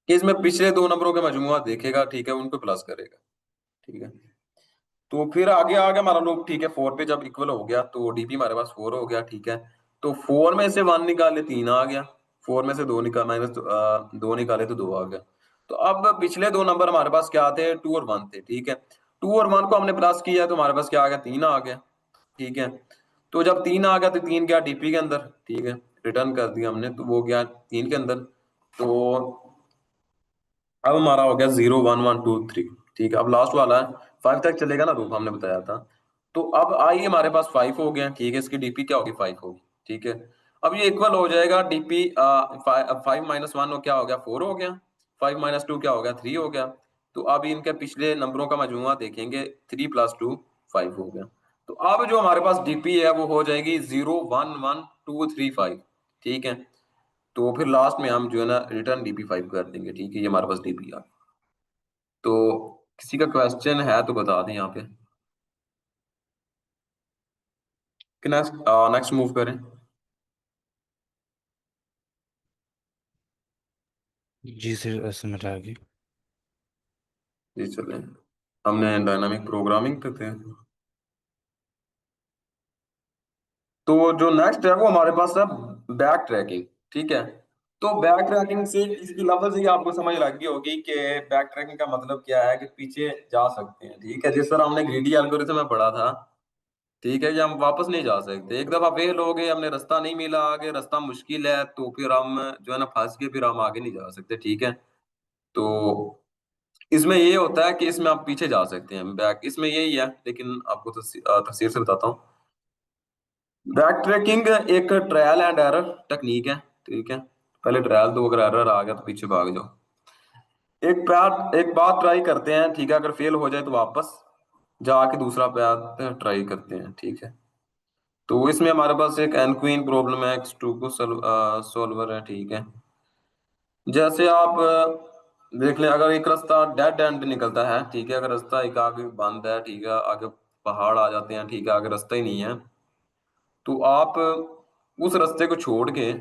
कि इसमें पिछले दो नंबरों के मजमुआ देखेगा, ठीक है, उनको प्लस करेगा, ठीक है। तो फिर आगे आ गया हमारा लूप, ठीक है। फोर पे जब इक्वल हो गया तो डीपी हमारे पास फोर हो गया, ठीक है। तो फोर में से वन निकाले, तीन आ गया, फोर में से दो निकाल माइनस दो निकाले तो दो आ गया। तो अब पिछले दो नंबर हमारे पास क्या थे, टू और वन थे, ठीक है। टू और वन को हमने प्लस किया तो हमारे पास क्या आ गया, तीन आ गया, ठीक है। तो जब तीन आ गया तो तीन गया डीपी के अंदर, ठीक है, रिटर्न कर दिया हमने, तो वो गया तीन के अंदर। तो अब हमारा हो गया zero one one two three, ठीक है। अब लास्ट वाला है, फाइव तक चलेगा ना लूप, हमने बताया था। तो अब आई हमारे पास फाइव हो गया, ठीक है, इसकी डीपी क्या होगी, फाइव होगी, ठीक है। अब ये इक्वल हो जाएगा डीपी, फाइव माइनस वन क्या हो गया, फोर हो गया, फाइव माइनस टू क्या हो गया, थ्री हो गया। तो अब इनके पिछले नंबरों का मजमूआ देखेंगे, थ्री प्लस टू फाइव हो गया। तो अब जो हमारे पास डीपी है वो हो जाएगी zero one one two three five, ठीक है। तो फिर लास्ट में हम जो है ना रिटर्न डीपी फाइव कर देंगे, ठीक है, ये हमारे पास डीपी आ। तो किसी का क्वेश्चन है तो बता दें यहाँ पे, कि नेक्स्ट नेक्स्ट मूव करें। जी सर, समझ आ गई। जी चलें, हमने डायनामिक प्रोग्रामिंग पे थे। तो जो नेक्स्ट है वो हमारे पास है बैक ट्रैकिंग, ठीक है। तो बैक ट्रैकिंग से इसकी लफ्ज ही आपको समझ लग गई होगी कि बैक ट्रैकिंग का मतलब क्या है, कि पीछे जा सकते हैं, ठीक है। जिस तरह हमने ग्रीडी एल्गोरिथम में पढ़ा था, ठीक है, कि हम वापस नहीं जा सकते, एक दफा फेल हो गए, हमने रास्ता नहीं मिला, आगे रास्ता मुश्किल है, तो फिर हम जो है ना फंस गए, फिर हम आगे नहीं जा सकते, ठीक है। तो इसमें ये होता है कि इसमें आप पीछे जा सकते हैं, बैक इसमें यही है, लेकिन आपको तफसीर से बताता हूँ। बैक ट्रैकिंग एक ट्रायल एंड एरर टेक्निक है, ठीक है। पहले ट्रायल दो, अगर एरर आ गया तो पीछे भाग जाओ। एक बात ट्राई करते हैं, ठीक है, अगर फेल हो जाए तो वापस जाके दूसरा पाथ ट्राई करते हैं, ठीक है। तो इसमें हमारे पास एक एनक्वीन प्रॉब्लम है, एक्स टू को सॉल्वर है, ठीक है। जैसे आप देख लें, अगर एक रास्ता डेड एंड निकलता है, ठीक है, अगर रास्ता एक आगे बंद है, ठीक है, आगे पहाड़ आ जाते हैं, ठीक है, आगे रास्ता ही नहीं है, तो आप उस रास्ते को छोड़ के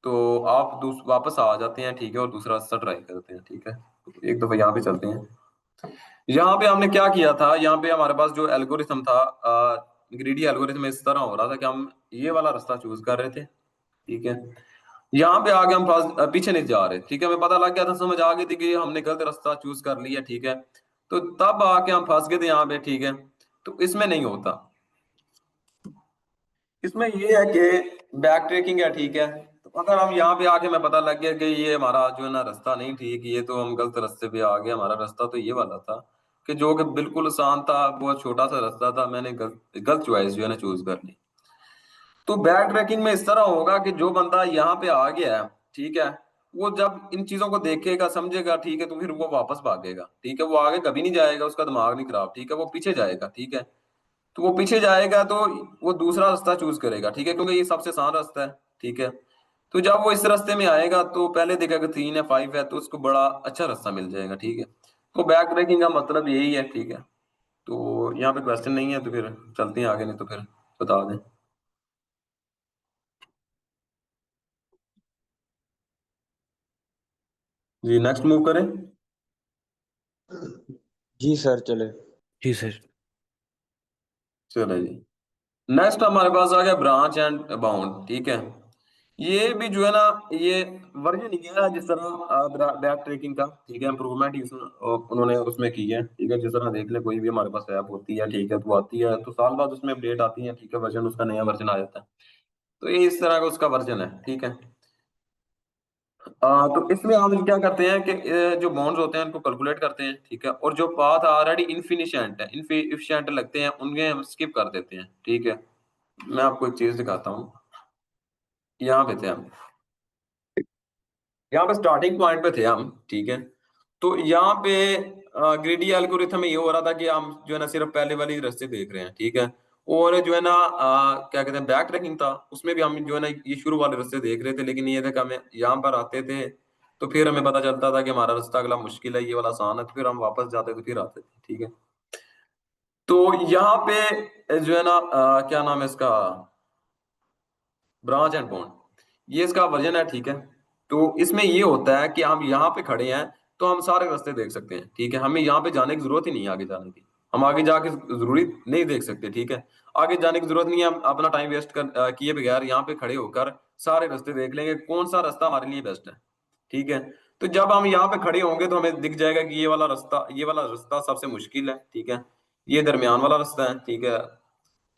तो आप वापस आ जाते हैं, ठीक है, और दूसरा रास्ता ट्राई करते हैं, ठीक है। तो एक दफा यहाँ पे चलते हैं। यहाँ पे हमने क्या किया था, यहाँ पे हमारे पास जो एल्गोरिथम था, ग्रीडी एल्गोरिथम इस तरह हो रहा था कि हम ये वाला रास्ता चूज कर रहे थे, ठीक है। यहाँ पे आगे हम पीछे नहीं जा रहे, ठीक है, हमें पता लग गया था, समझ आ गई थी कि हमने गलत रास्ता चूज कर लिया, ठीक है। तो तब आके हम फंस गए थे यहाँ पे, ठीक है। तो इसमें नहीं होता, इसमें ये है कि बैक ट्रैकिंग है, ठीक है। तो अगर हम यहाँ पे आके हमें पता लग गया कि ये हमारा जो है ना रास्ता नहीं ठीक, ये तो हम गलत रास्ते पे आ गए, हमारा रास्ता तो ये वाला था, कि जो कि बिल्कुल आसान था, बहुत छोटा सा रास्ता था, मैंने गलत गलत चॉइस जो है ना चूज कर ली। तो बैक ट्रैकिंग में इस तरह होगा कि जो बंदा यहाँ पे आ गया है, ठीक है, वो जब इन चीजों को देखेगा, समझेगा, ठीक है, तो फिर वो वापस भागेगा, ठीक है, वो आगे कभी नहीं जाएगा, उसका दिमाग नहीं खराब, ठीक है, वो पीछे जाएगा, ठीक है। तो वो पीछे जाएगा तो वो दूसरा रास्ता चूज करेगा, ठीक है, क्योंकि ये सबसे आसान रास्ता है, ठीक है। तो जब वो इस रास्ते में आएगा तो पहले देखेगा तीन है, फाइव है, तो उसको बड़ा अच्छा रास्ता मिल जाएगा, ठीक है। तो बैक ट्रैकिंग का मतलब यही है, ठीक है। तो यहाँ पे क्वेश्चन नहीं है, तो फिर चलते हैं आगे, नहीं तो फिर बता दें। जी नेक्स्ट मूव करें। जी सर, चले। जी सर। चलो जी, नेक्स्ट हमारे पास आ गया ब्रांच एंड बाउंड, ठीक है। ये भी जो है ना, ये वर्जन ही है जिस तरह बैक ट्रैकिंग का, ठीक है, इम्प्रूवमेंट उन्होंने उसमें की है, ठीक है। जिस तरह देख ले, कोई भी हमारे पास ऐप होती है, ठीक है, तो आती है तो साल बाद उसमें अपडेट आती है, ठीक है, वर्जन उसका नया वर्जन आ जाता है। तो ये इस तरह का उसका वर्जन है, ठीक है। तो इसमें हम क्या करते हैं कि जो बॉन्ड्स होते हैं उनको कैलकुलेट करते हैं, ठीक है, और जो पाथ ऑलरेडी इनफिनिशेंट लगते हैं उनके हम स्किप कर देते हैं, ठीक है। मैं आपको एक चीज दिखाता हूँ। यहाँ पे थे हम, यहाँ पे स्टार्टिंग पॉइंट पे थे हम, ठीक है। तो यहाँ पे ग्रीडी एल्गोरिथम में ये हो रहा था कि हम जो है ना सिर्फ पहले वाली रास्ते देख रहे हैं, ठीक है। और जो है ना क्या कहते हैं, बैक ट्रैकिंग था, उसमें भी हम जो है ना ये शुरू वाले रास्ते देख रहे थे, लेकिन ये था कि हमें यहाँ पर आते थे तो फिर हमें पता चलता था कि हमारा रास्ता अगला मुश्किल है, ये वाला आसान है, तो फिर हम वापस जाते थे, फिर आते थे, ठीक है। तो यहाँ पे जो है ना क्या नाम है इसका, ब्रांच एंड बॉन्ड, ये इसका वर्जन है, ठीक है। तो इसमें ये होता है कि हम यहाँ पे खड़े हैं तो हम सारे रास्ते देख सकते हैं, ठीक है। हमें यहाँ पे जाने की जरूरत ही नहीं है आगे जाने की, हम आगे जाके जरूरी नहीं देख सकते, ठीक है। आगे जाने की जरूरत नहीं है, हम अपना टाइम वेस्ट किए बगैर यहाँ पे खड़े होकर सारे रास्ते देख लेंगे, कौन सा रास्ता हमारे लिए बेस्ट है, ठीक है। तो जब हम यहाँ पे खड़े होंगे तो हमें दिख जाएगा कि ये वाला रास्ता सबसे मुश्किल है, ठीक है। ये दरमियान वाला रास्ता है, ठीक है,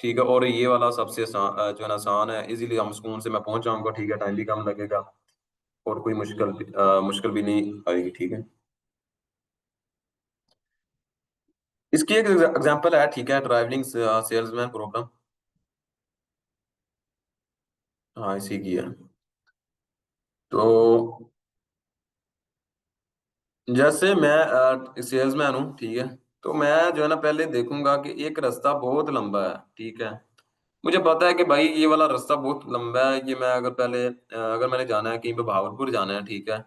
ठीक है। और ये वाला सबसे जो है ना आसान है, इजीली हम सुकून से मैं पहुंच जाऊंगा, ठीक है, टाइम भी कम लगेगा और कोई मुश्किल भी नहीं आएगी, ठीक है। इसकी एक एग्जांपल है, ठीक है, ट्रैवलिंग सेल्समैन प्रॉब्लम। हाँ, इसी की है। तो जैसे मैं सेल्समैन हूँ, ठीक है। तो मैं जो है ना पहले देखूंगा कि एक रास्ता बहुत लंबा है, ठीक है। मुझे पता है कि भाई ये वाला रास्ता बहुत लंबा है, ये मैं अगर मैंने जाना है कहीं पे भावलपुर जाना है, ठीक है।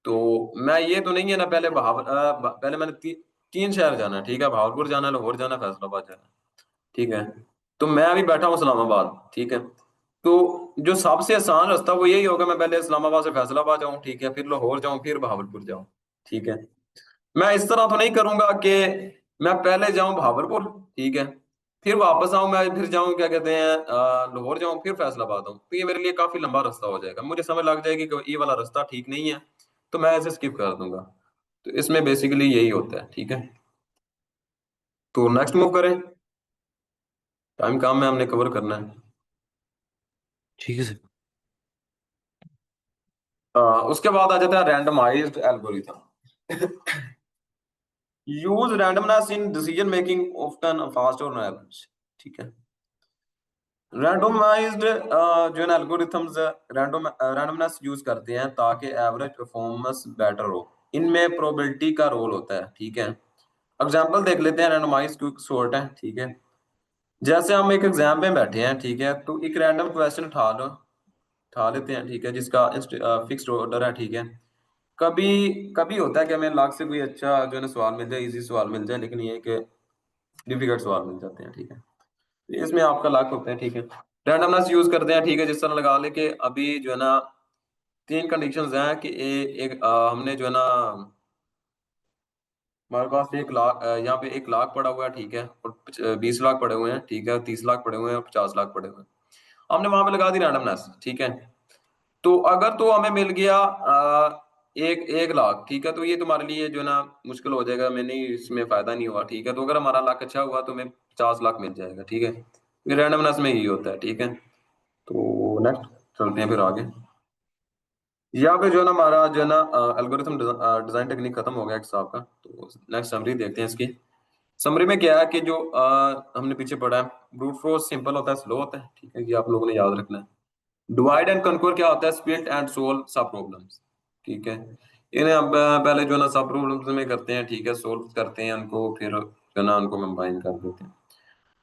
तो मैं ये तो नहीं है ना, पहले मैंने 3 शहर जाना है, ठीक है, भावलपुर जाना है, लाहौर जाना है, फैसलाबाद जाना है, ठीक है। तो मैं अभी बैठा हूँ इस्लामाबाद, ठीक है। तो जो सबसे आसान रास्ता वो यही होगा, मैं पहले इस्लामाबाद से फैसलाबाद जाऊँ, ठीक है, फिर लाहौर जाऊँ, फिर भावलपुर जाऊँ, ठीक है। मैं इस तरह तो नहीं करूंगा कि मैं पहले जाऊं भावलपुर, ठीक है, फिर वापस आऊं, मैं फिर जाऊं क्या कहते हैं लाहौर जाऊं, फिर फैसलाबाद आऊं, तो ये मेरे लिए काफी लंबा रास्ता हो जाएगा, मुझे समझ लग जाएगी कि ये वाला रास्ता ठीक नहीं है, तो मैं इसे स्किप कर दूंगा। तो इसमें बेसिकली यही होता है, ठीक है। तो नेक्स्ट मूव करें, टाइम काम में हमने कवर करना है। ठीक है सर। उसके बाद आ जाता है randomized algorithm. Use randomness in decision making often fast और एवरेज, ठीक है। रैंडमाइज्ड जो है ना एल्गोरिथम्स रैंडमनेस यूज करते हैं ताकि एवरेज परफॉर्मेंस बेटर हो, इनमें प्रोबेबिलिटी का रोल होता है, ठीक है। एग्जांपल देख लेते हैं, रैंडमाइज्ड क्विक सॉर्ट है, ठीक है। जैसे हम एक एग्जाम में बैठे हैं, ठीक है, तो एक रैंडम क्वेश्चन उठा लेते हैं, ठीक है, जिसका फिक्स्ड ऑर्डर है, ठीक है। कभी कभी होता है कि हमें लाख से कोई अच्छा जो है ना सवाल मिल जाए, इजी सवाल मिल जाए, लेकिन ये है कि डिफिकल्ट सवाल मिल जाते हैं, ठीक है। इसमें आपका लाख होता है, ठीक है। रैंडमनेस यूज करते हैं, ठीक है, जिस तरह लगा ले कि अभी जो है ना 3 कंडीशंस हैं कि हमने जो है ना हमारे पास 1 लाख, यहाँ पे 1 लाख पड़ा हुआ है, ठीक है, और 20 लाख पड़े हुए हैं, ठीक है, 30 लाख पड़े हुए हैं और 50 लाख पड़े हुए हैं। हमने वहां पे लगा दी रैंडमनेस, ठीक है। तो अगर तो हमें मिल गया एक 1 लाख, ठीक है, तो ये तुम्हारे लिए जो है ना मुश्किल हो जाएगा, मैं नहीं, इसमें फायदा नहीं हुआ, ठीक है। तो अगर हमारा लक अच्छा हुआ तो हमें 50 लाख मिल जाएगा, ठीक है। ये रैंडमनेस में यही होता है, ठीक है। तो नेक्स्ट चलते हैं फिर आगे। यहाँ पे जो है ना हमारा जो है ना एल्गोरिथम डिजाइन टेक्निक खत्म हो गया एक हिसाब का। तो नेक्स्ट समरी देखते हैं इसकी। समरी में क्या है कि जो हमने पीछे पढ़ा है, ब्रूट फोर्स सिंपल होता है, स्लो होता है, ठीक है, ये आप लोगों ने याद रखना है। डिवाइड एंड कन्क्वर क्या होता है, स्प्लिट एंड सोल्व सब प्रॉब्लम्स, ठीक है। इन्हें हम पहले जो है ना सब प्रॉब्लम्स में करते हैं, ठीक है, सोल्व करते हैं उनको, फिर जो है ना उनको कंबाइन कर देते हैं।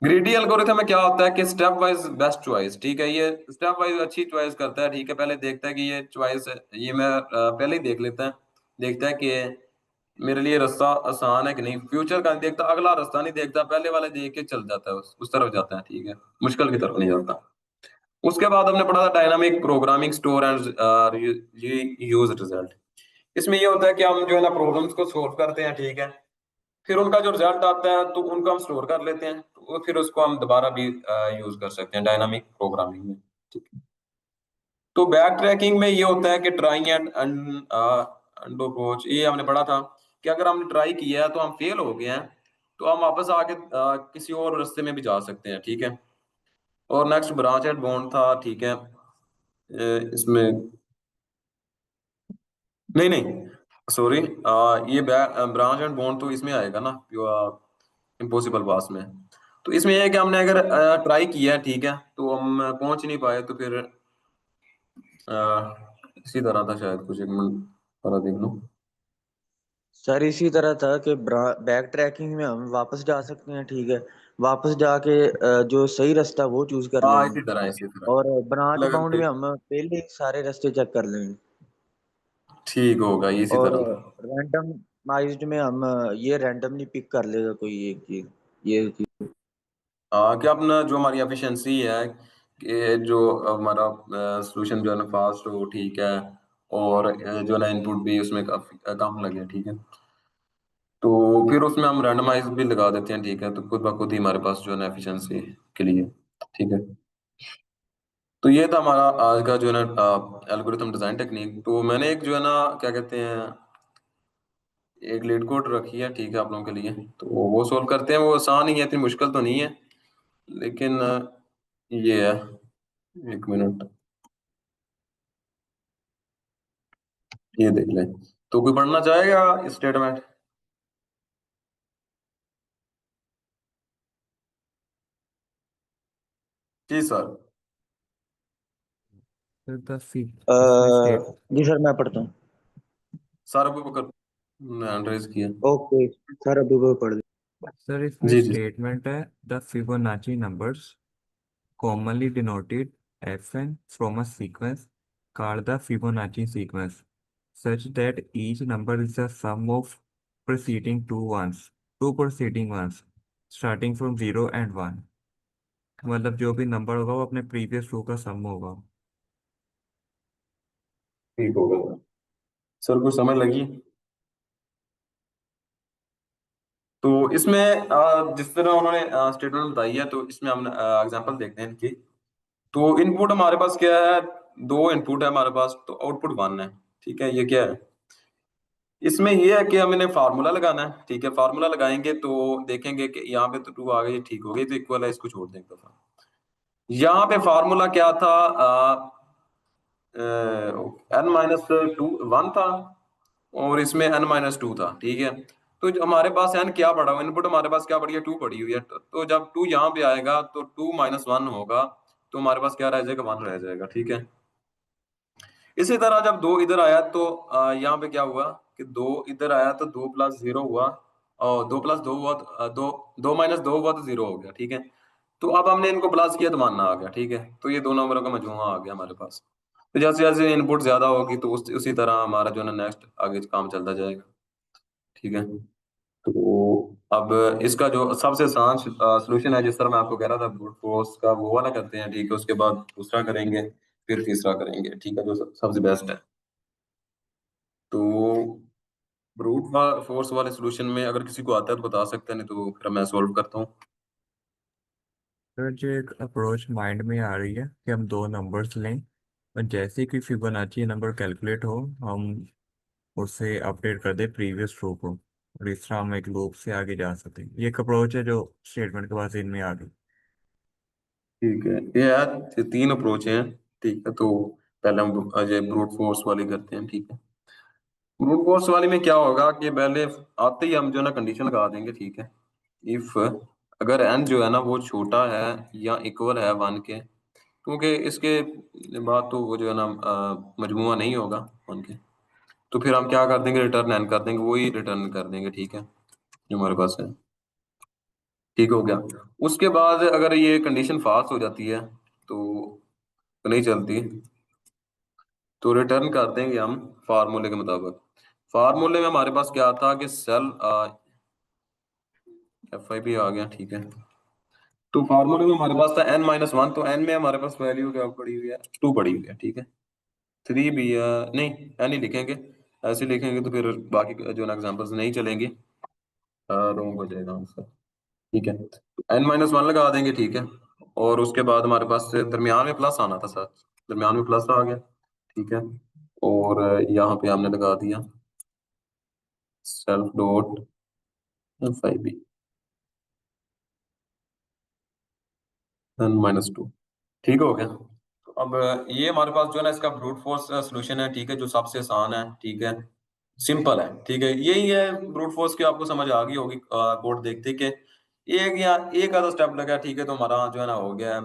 ग्रीडी एल्गोरिथम में क्या होता है कि स्टेप वाइज बेस्ट चॉइस, ठीक है, ये स्टेप वाइज अच्छी चॉइस करता है, ठीक है। पहले देखता है कि ये चॉइस, ये मैं पहले ही देख लेता है, देखता है कि मेरे लिए रास्ता आसान है कि नहीं, फ्यूचर का नहीं देखता, अगला रास्ता नहीं देखता, पहले वाले देख के चल जाता है, उस तरफ जाता है, ठीक है, मुश्किल की तरफ नहीं जाता। उसके बाद हमने पढ़ा था dynamic programming, store and use result. इसमें ये होता है कि हम जो है ना प्रॉब्लम्स को सोल्व करते हैं, ठीक है, फिर उनका जो रिजल्ट आता है तो उनको हम स्टोर कर लेते हैं, तो फिर उसको हम दोबारा भी यूज कर सकते हैं डायनामिक प्रोग्रामिंग में, ठीक है। तो बैक ट्रैकिंग में ये होता है कि ट्राई एंड अंडो अप्रोच, ये हमने पढ़ा था कि अगर हमने ट्राई किया है तो हम फेल हो गए हैं, तो हम वापस आके किसी और रास्ते में भी जा सकते हैं, ठीक है। और नेक्स्ट ब्रांच एंड बॉन्ड था, ठीक है। इसमें नहीं नहीं, सॉरी, ये ब्रांच एंड बॉन्ड तो इसमें आएगा ना, इम्पॉसिबल पास में। तो इसमें यह है कि हमने अगर ट्राई किया है, ठीक है, तो हम पहुंच नहीं पाए, तो फिर अ, इसी तरह था शायद, कुछ एक मिनट और देख लो। सर इसी तरह था कि बैक ट्रैकिंग में हम वापस जा सकते हैं, ठीक है। वापस जाके जो सही रास्ता वो चूज कर हाँ लेंगे। इसी तरह, इसी तरह। और ब्रांच अलग बाउंड अलग, में हम पहले ही सारे रास्ते चेक कर लेंगे। ठीक होगा, ये इसी और तरह था। रैंडमाइज्ड में हम ये रैंडमली पिक कर लेगा कोई एक चीज, ये चीज। हाँ, कि अपना जो हमारी एफिशिएंसी है, कि जो हमारा सोल्यूशन जो है ना फास्ट हो, ठीक है, और जो है ना इनपुट भी उसमें काफी कम लगे, ठीक है। तो फिर उसमें हम रैंडमाइज भी लगा देते हैं, ठीक है, तो खुद ब खुद ही हमारे पास जो है ना एफिशिएंसी के लिए, ठीक है। तो ये था हमारा आज का जो है ना एल्गोरिथम डिजाइन टेक्निक। तो मैंने एक जो है ना, क्या कहते हैं, एक लीड कोड रखी है, ठीक है, आप लोगों के लिए। तो वो सोल्व करते हैं, वो आसान ही है, इतनी मुश्किल तो नहीं है, लेकिन ये है। एक मिनट, ये देख लें। तो कोई पढ़ना चाहेगा स्टेटमेंट? जी sir. Sir, the uh, if we state जी सर मैं पढ़ता हूँ। सर अबू बकर ने हैंड रेज किया। ओके सर, अभी वो पढ़ Sir, if we ji ji. statement है the Fibonacci numbers commonly denoted Fn from a sequence called the Fibonacci sequence, such that each number is the sum of two preceding ones, starting from 0 and 1. मतलब जो भी number होगा वो अपने previous रो का सम होगा। ठीक हो गया सर, कुछ समझ लगी? तो इसमें जिस तरह उन्होंने स्टेटमेंट बताई है, तो इसमें हम एग्जांपल देखते हैं इनकी। तो इनपुट हमारे पास क्या है? दो इनपुट है हमारे पास, तो आउटपुट वन है, ठीक है। ये क्या है? इसमें ये है कि हम इन्हें फार्मूला लगाना है, ठीक है। फार्मूला लगाएंगे तो देखेंगे कि यहाँ पे तो टू आ गई, ठीक हो गई, तो इक्वल है, इसको छोड़ दें एक दफा। यहाँ पे फार्मूला क्या था? एन माइनस टू वन था, और इसमें एन माइनस टू था, ठीक है। तो जो हमारे पास एन क्या पड़ा हुआ, इनपुट हमारे पास क्या पड़ी है? टू पड़ी हुई है। तो जब टू यहाँ पे आएगा तो टू माइनस वन होगा, तो हमारे पास क्या रह जाएगा? वन रह जाएगा, ठीक है। इसी तरह जब दो इधर आया तो यहाँ पे क्या हुआ कि दो इधर आया तो दो प्लस जीरो हुआ, और दो प्लस दो हुआ तो दो, दो माइनस दो हुआ तो जीरो हो गया, ठीक है। तो अब हमने इनको प्लस किया तो मानना आ गया, ठीक है। तो ये दो नंबरों का मजमूआ आ गया हमारे पास। तो जैसे जैसे इनपुट ज्यादा होगी तो उसी तरह हमारा जो है ना नेक्स्ट आगे काम चलता जाएगा, ठीक है। तो अब इसका जो सबसे आसान सोल्यूशन है, जिस तरह मैं आपको कह रहा था ब्रूट फोर्स का, वो वाला करते हैं, ठीक है। उसके बाद दूसरा करेंगे, फिर तीसरा करेंगे, ठीक है, जो सबसे बेस्ट है। तो ब्रूट फोर्स वाले सोल्यूशन में अगर किसी को आता है तो बता सकते हैं, नहीं तो फिर मैं सॉल्व करता हूँ। सर जो एक अप्रोच माइंड में आ रही है कि हम दो नंबर्स लें और जैसे ही कोई फिबोनाची नंबर कैलकुलेट हो हम उसे अपडेट कर दे प्रीवियस रो को, और इस तरह हम एक लूप से आगे जा सकते हैं। ये एक अप्रोच है जो स्टेटमेंट के बाद इनमें आ गई। ठीक है, ये यार ये तीन अप्रोच हैं, ठीक है। तो पहले हम अजय ब्रूट फोर्स वाली करते हैं, ठीक है। ब्रूट फोर्स वाली में क्या होगा कि पहले आते ही हम जो है ना कंडीशन लगा देंगे, ठीक है। इफ अगर एन जो है ना वो छोटा है या इक्वल है वन के, क्योंकि इसके बाद तो वो जो है ना मजमुआ नहीं होगा वन के, तो फिर हम क्या कर देंगे? रिटर्न एन कर देंगे, वही रिटर्न कर देंगे, ठीक है, जो हमारे पास है। ठीक हो गया। उसके बाद अगर ये कंडीशन फाल्स हो जाती है, तो नहीं चलती, तो रिटर्न कर देंगे हम फार्मूले के मुताबिक। फार्मूले में हमारे पास क्या था कि सेल एफ आई भी आ गया, ठीक है। तो फार्मूले में हमारे पास था एन माइनस वन, तो एन में हमारे पास वैल्यू क्या पड़ी हुई है? टू पड़ी हुई है, ठीक है। थ्री भी नहीं, एन ही लिखेंगे। ऐसे लिखेंगे तो फिर बाकी जो ना एग्जाम्पल्स नहीं चलेंगे, रॉन्ग हो जाएगा आंसर, ठीक है। एन माइनस वन लगा देंगे, ठीक है। और उसके बाद हमारे पास दरमियान में प्लस आना था सर, दरम्यान में प्लस आ गया, ठीक है। और यहाँ पे हमने लगा दिया सेल्फ डॉट FIB -2, ठीक हो गया। तो अब ये हमारे पास जो है ना इसका ब्रूट फोर्स सोल्यूशन है, ठीक है, जो सबसे आसान है, ठीक है, सिंपल है, ठीक है, यही है। ब्रूट फोर्स की आपको समझ आ गई होगी कोड देखते कि एक या एक आधा स्टेप लगा, ठीक है, तो हमारा जो है ना हो गया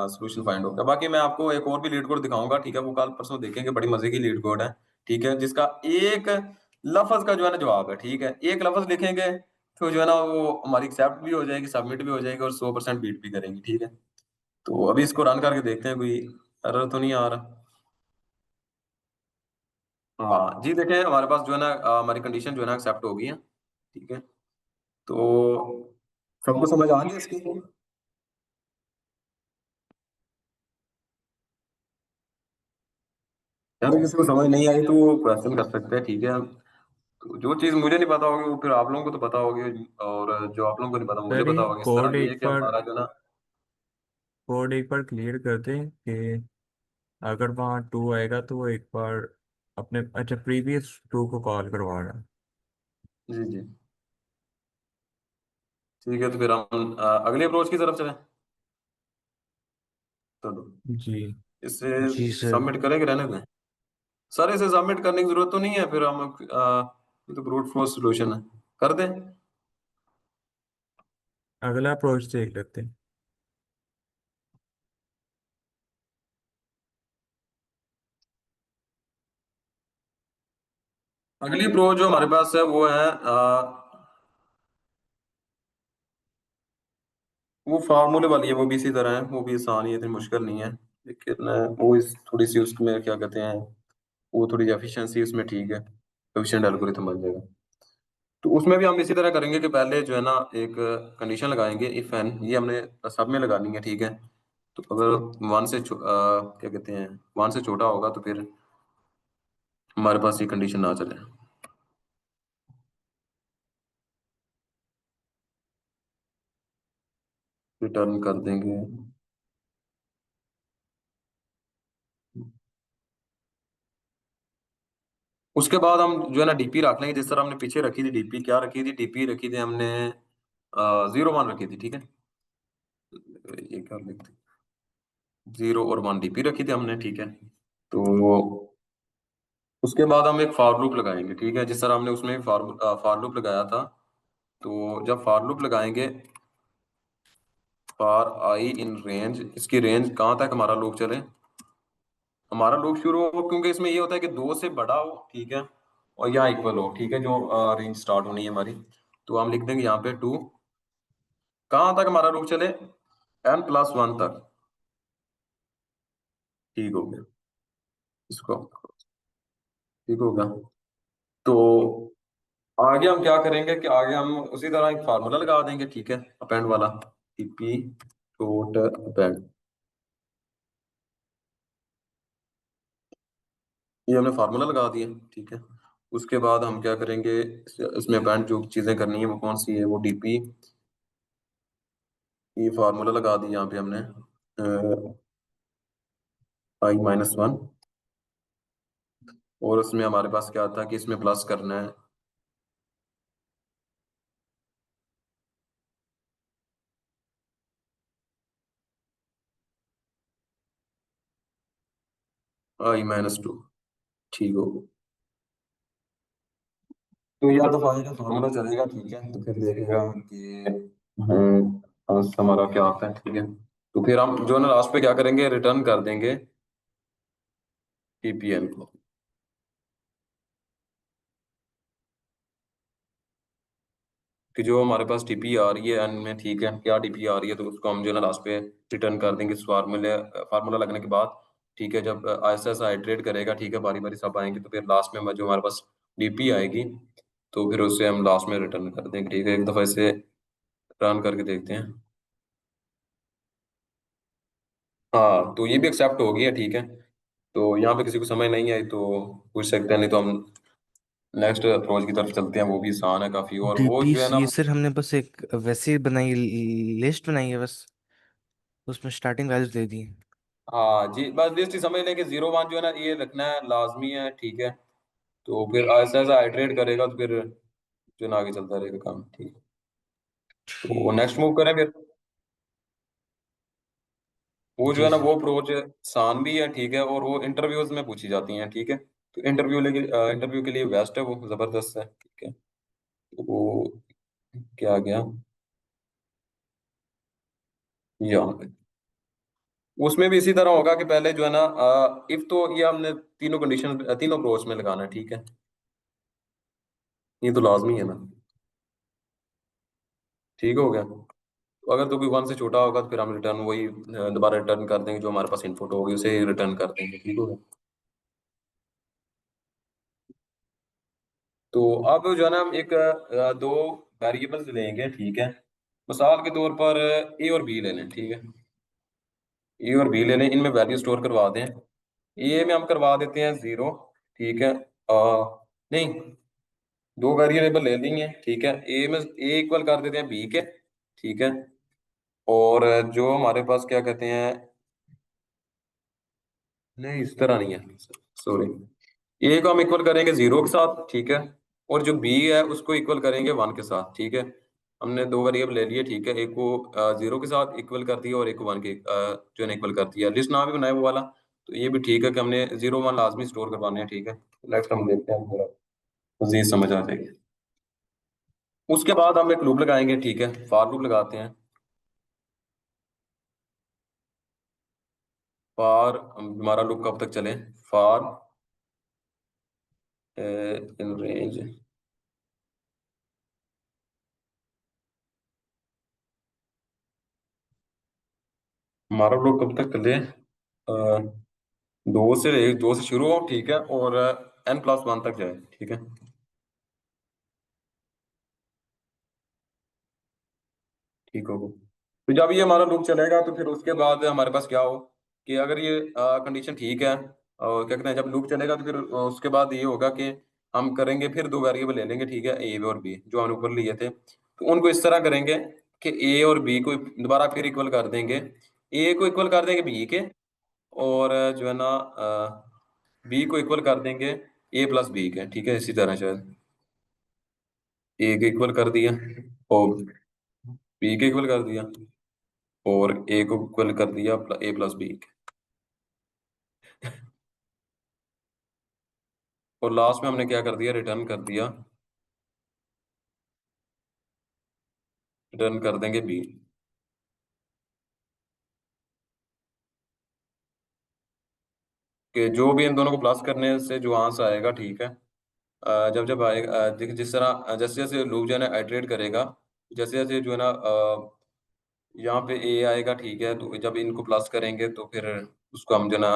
सोल्यूशन फाइंड हो गया। बाकी मैं आपको एक और भी लीड कोड दिखाऊंगा, ठीक है, वो कल परसों देखेंगे, बड़ी मजे की लीड कोड है, ठीक है, जिसका एक लफ्ज का जो है ना जवाब है, ठीक है, एक लफ्ज लिखेंगे तो जो है ना वो हमारी एक्सेप्ट भी हो जाएगी, सबमिट भी हो जाएगी और 100% बीट भी करेंगी, ठीक है। तो अभी इसको रन करके देखते हैं, कोई एरर तो नहीं आ रहा। हाँ जी, देखें हमारे पास जो है ना हमारी कंडीशन जो है ना एक्सेप्ट हो गई है, ठीक है। तो सबको समझ आ गई इसकी? यार किसी को समझ नहीं आई तो वो क्वेश्चन कर सकते हैं, ठीक है। तो जो चीज मुझे नहीं पता होगी वो फिर आप लोगों को तो पता होगी, और जो आप लोगों को नहीं पता मुझे सर पता ये होगी। इस तरह ये है कि बार हमारा जो ना, कोड एक बार क्लियर कर दें कि अगर वहाँ टू आएगा तो वो एक बार अपने अच्छा प्रीवियस टू को कॉल करवा रहा है। जी जी, ठीक है, तो फिर हम अगले अप्रोच की तरफ चलें। चलो, जी इससे जी सर। सबमिट करेंगे, रहने दें। सर इसे सबमिट करने की जरूरत तो नहीं है, फिर हम ये तो ब्रूट फोर्स सॉल्यूशन है, कर दें। अगला अप्रोच देख लेते हैं। अगली अप्रोच जो हमारे पास है वो है वो फार्मूले वाली है, वो भी इसी तरह है, वो भी आसान ही है, इतनी मुश्किल नहीं है। लेकिन वो इस थोड़ी सी उसमें क्या कहते हैं, वो थोड़ी एफिशिएंसी उसमें ठीक है, एफिशिएंट एल्गोरिथम बन जाएगा। तो उसमें भी हम इसी तरह करेंगे कि पहले जो है ना एक कंडीशन लगाएंगे, इफ एन, ये हमने सब में लगानी है, ठीक है। तो अगर क्या कहते हैं, वन से छोटा होगा तो फिर हमारे पास ये कंडीशन ना चले, रिटर्न कर देंगे। उसके बाद हम जो है ना डीपी रख लेंगे, जिस तरह हमने पीछे रखी थी डीपी, क्या रखी थी, डीपी रखी थी हमने 0 1 रखी थी, ठीक है। ये क्या लिखते, 0 और 1 डीपी रखी थी हमने, ठीक है। तो उसके बाद हम एक फॉर लूप लगाएंगे, ठीक है, जिस तरह हमने उसमें फॉर लूप लगाया था। तो जब फॉर लूप लगाएंगे, फॉर आई इन रेंज, इसकी रेंज कहाँ तक हमारा लूप चले, हमारा लूप शुरू हो, क्योंकि इसमें ये होता है कि 2 से बड़ा हो, ठीक है, और यहाँ इक्वल हो, ठीक है, जो रेंज स्टार्ट होनी है हमारी। तो हम लिख देंगे यहाँ पे 2, कहाँ तक हमारा लूप चले, n+1 तक, ठीक हो गया, इसको ठीक होगा। तो आगे हम क्या करेंगे कि आगे हम उसी तरह एक फार्मूला लगा देंगे, ठीक है, अपेंड वाला, टीपी डॉट अपेंड, ये हमने फार्मूला लगा दिया, ठीक है। उसके बाद हम क्या करेंगे, इसमें अपेंड जो चीजें करनी है वो कौन सी है, वो डीपी, ये फार्मूला लगा दी यहाँ पे हमने, I-1, और उसमें हमारे पास क्या था कि इसमें प्लस करना है I-2, ठीक हो। तो या तो फाइल का फॉर्मूला चलेगा, ठीक है, तो फिर देखेगा कि हमारा क्या आता है, ठीक है। तो फिर हम जो है ना लास्ट पे क्या करेंगे, रिटर्न कर देंगे टीपीएन को, कि जो हमारे पास टीपी आ रही है एन में, ठीक है, क्या टीपी आ रही है, तो उसको हम जो है ना लास्ट पे रिटर्न कर देंगे इस फार्मूला लगने के बाद, ठीक है। जब ऐसा ऐसा आइट्रेट करेगा, ठीक है, बारी बारी सब आएंगे, तो फिर लास्ट में जो हमारे पास डीपी आएगी, तो फिर उससे हम लास्ट में रिटर्न कर देंगे, ठीक है। एक दफा इसे रन करके देखते हैं। हाँ, तो ये भी एक्सेप्ट हो गया, ठीक है। तो यहाँ पे किसी को समझ नहीं आई तो पूछ सकते हैं, नहीं तो हम नेक्स्ट अप्रोच की तरफ चलते हैं, वो भी आसान है काफी, और वो डीपी जो है ना, ये सर हमने बस एक वैसे ही बनाई लिस्ट बनाई है बस, उसमें स्टार्टिंग वैल्यूज दे दी है। हाँ जी, बस लिस्ट ही समझ लें कि 0 1 जो है ना ये रखना है, लाजमी है, ठीक है। तो फिर ऐसा ऐसा आइटरेट करेगा तो फिर जो है ना आगे चलता रहेगा काम, ठीक है। तो ठीक नेक्स्ट मूव करें फिर। वो जो जी है ना सर। वो अप्रोच आसान भी है, ठीक है, और वो इंटरव्यूज में पूछी जाती हैं, ठीक है। तो इंटरव्यू के लिए बेस्ट है, वो जबरदस्त है, ठीक है। तो वो क्या गया यहाँ पे, उसमें भी इसी तरह होगा कि पहले जो है ना इफ, तो ये हमने तीनों कंडीशन तीनों अप्रोच में लगाना है, ठीक है। ये तो लाजमी है ना, ठीक हो गया। तो अगर तो कोई 1 से छोटा होगा तो फिर हम रिटर्न वही दोबारा रिटर्न कर देंगे, जो हमारे पास इनपुट होगी उसे रिटर्न कर देंगे, ठीक हो गया। तो अब जो है ना हम एक दो वेरिएबल्स लेंगे, ठीक है। मिसाल के तौर पर ए और बी ले लें, ठीक है। ए और बी ले लें, इनमें वैल्यू स्टोर करवा दें। ए में हम करवा देते हैं 0, ठीक है। नहीं, दो वेरिएबल ले लेंगे, ठीक है। ए में ए इक्वल कर देते हैं बी के, ठीक है। और जो हमारे पास क्या कहते हैं, नहीं इस तरह नहीं है, सॉरी। ए को हम इक्वल करेंगे 0 के साथ, ठीक है। और जो बी है उसको इक्वल करेंगे 1 के साथ, ठीक है। हमने दो वेरिएबल ले लिए, ठीक है। एक को 0 के साथ इक्वल कर दिया और एक को 1 के जो है इक्वल कर दिया। लिस्ट ना भी बनाया वो वाला, तो ये भी ठीक है कि हमने 0 1 लाजमी स्टोर करवाने हैं, ठीक है। नेक्स्ट हम देखते हैं, पूरा मजीद समझ आ जाएगी। उसके बाद हम एक लूप लगाएंगे, ठीक है, फॉर लूप लगाते हैं। फॉर हमारा लूप कब तक चले, फॉर इन रेंज, हमारा लूप कब तक चले, 2 से शुरू हो, ठीक है, और n+1 तक जाए, ठीक है। ठीक हो, तो जब ये हमारा लूप चलेगा तो फिर उसके बाद हमारे पास क्या हो कि अगर ये कंडीशन ठीक है, और क्या कहते हैं, जब लूप चलेगा तो फिर उसके बाद ये होगा कि हम करेंगे, फिर दो वेरिएबल ले लेंगे, ठीक है, ए और बी जो हमने ऊपर लिए थे। तो उनको इस तरह करेंगे कि ए और बी को दोबारा फिर इक्वल कर देंगे। ए को इक्वल कर देंगे बी के, और जो है ना बी को इक्वल कर देंगे A+B के, ठीक है, इसी तरह शायद ए के इक्वल कर दिया और बी के इक्वल कर दिया और ए को इक्वल कर दिया A+B के। और लास्ट में हमने क्या कर दिया, रिटर्न कर दिया, रिटर्न कर देंगे बी, कि जो भी इन दोनों को प्लस करने से जो आंसर आएगा, ठीक है। जब जब आएगा देखिए, जिस तरह जैसे जैसे लूप जो है ना आइटरेट करेगा, जैसे जैसे जो है ना यहाँ पे ए आएगा, ठीक है। तो जब इनको प्लस करेंगे तो फिर उसको हम जो है ना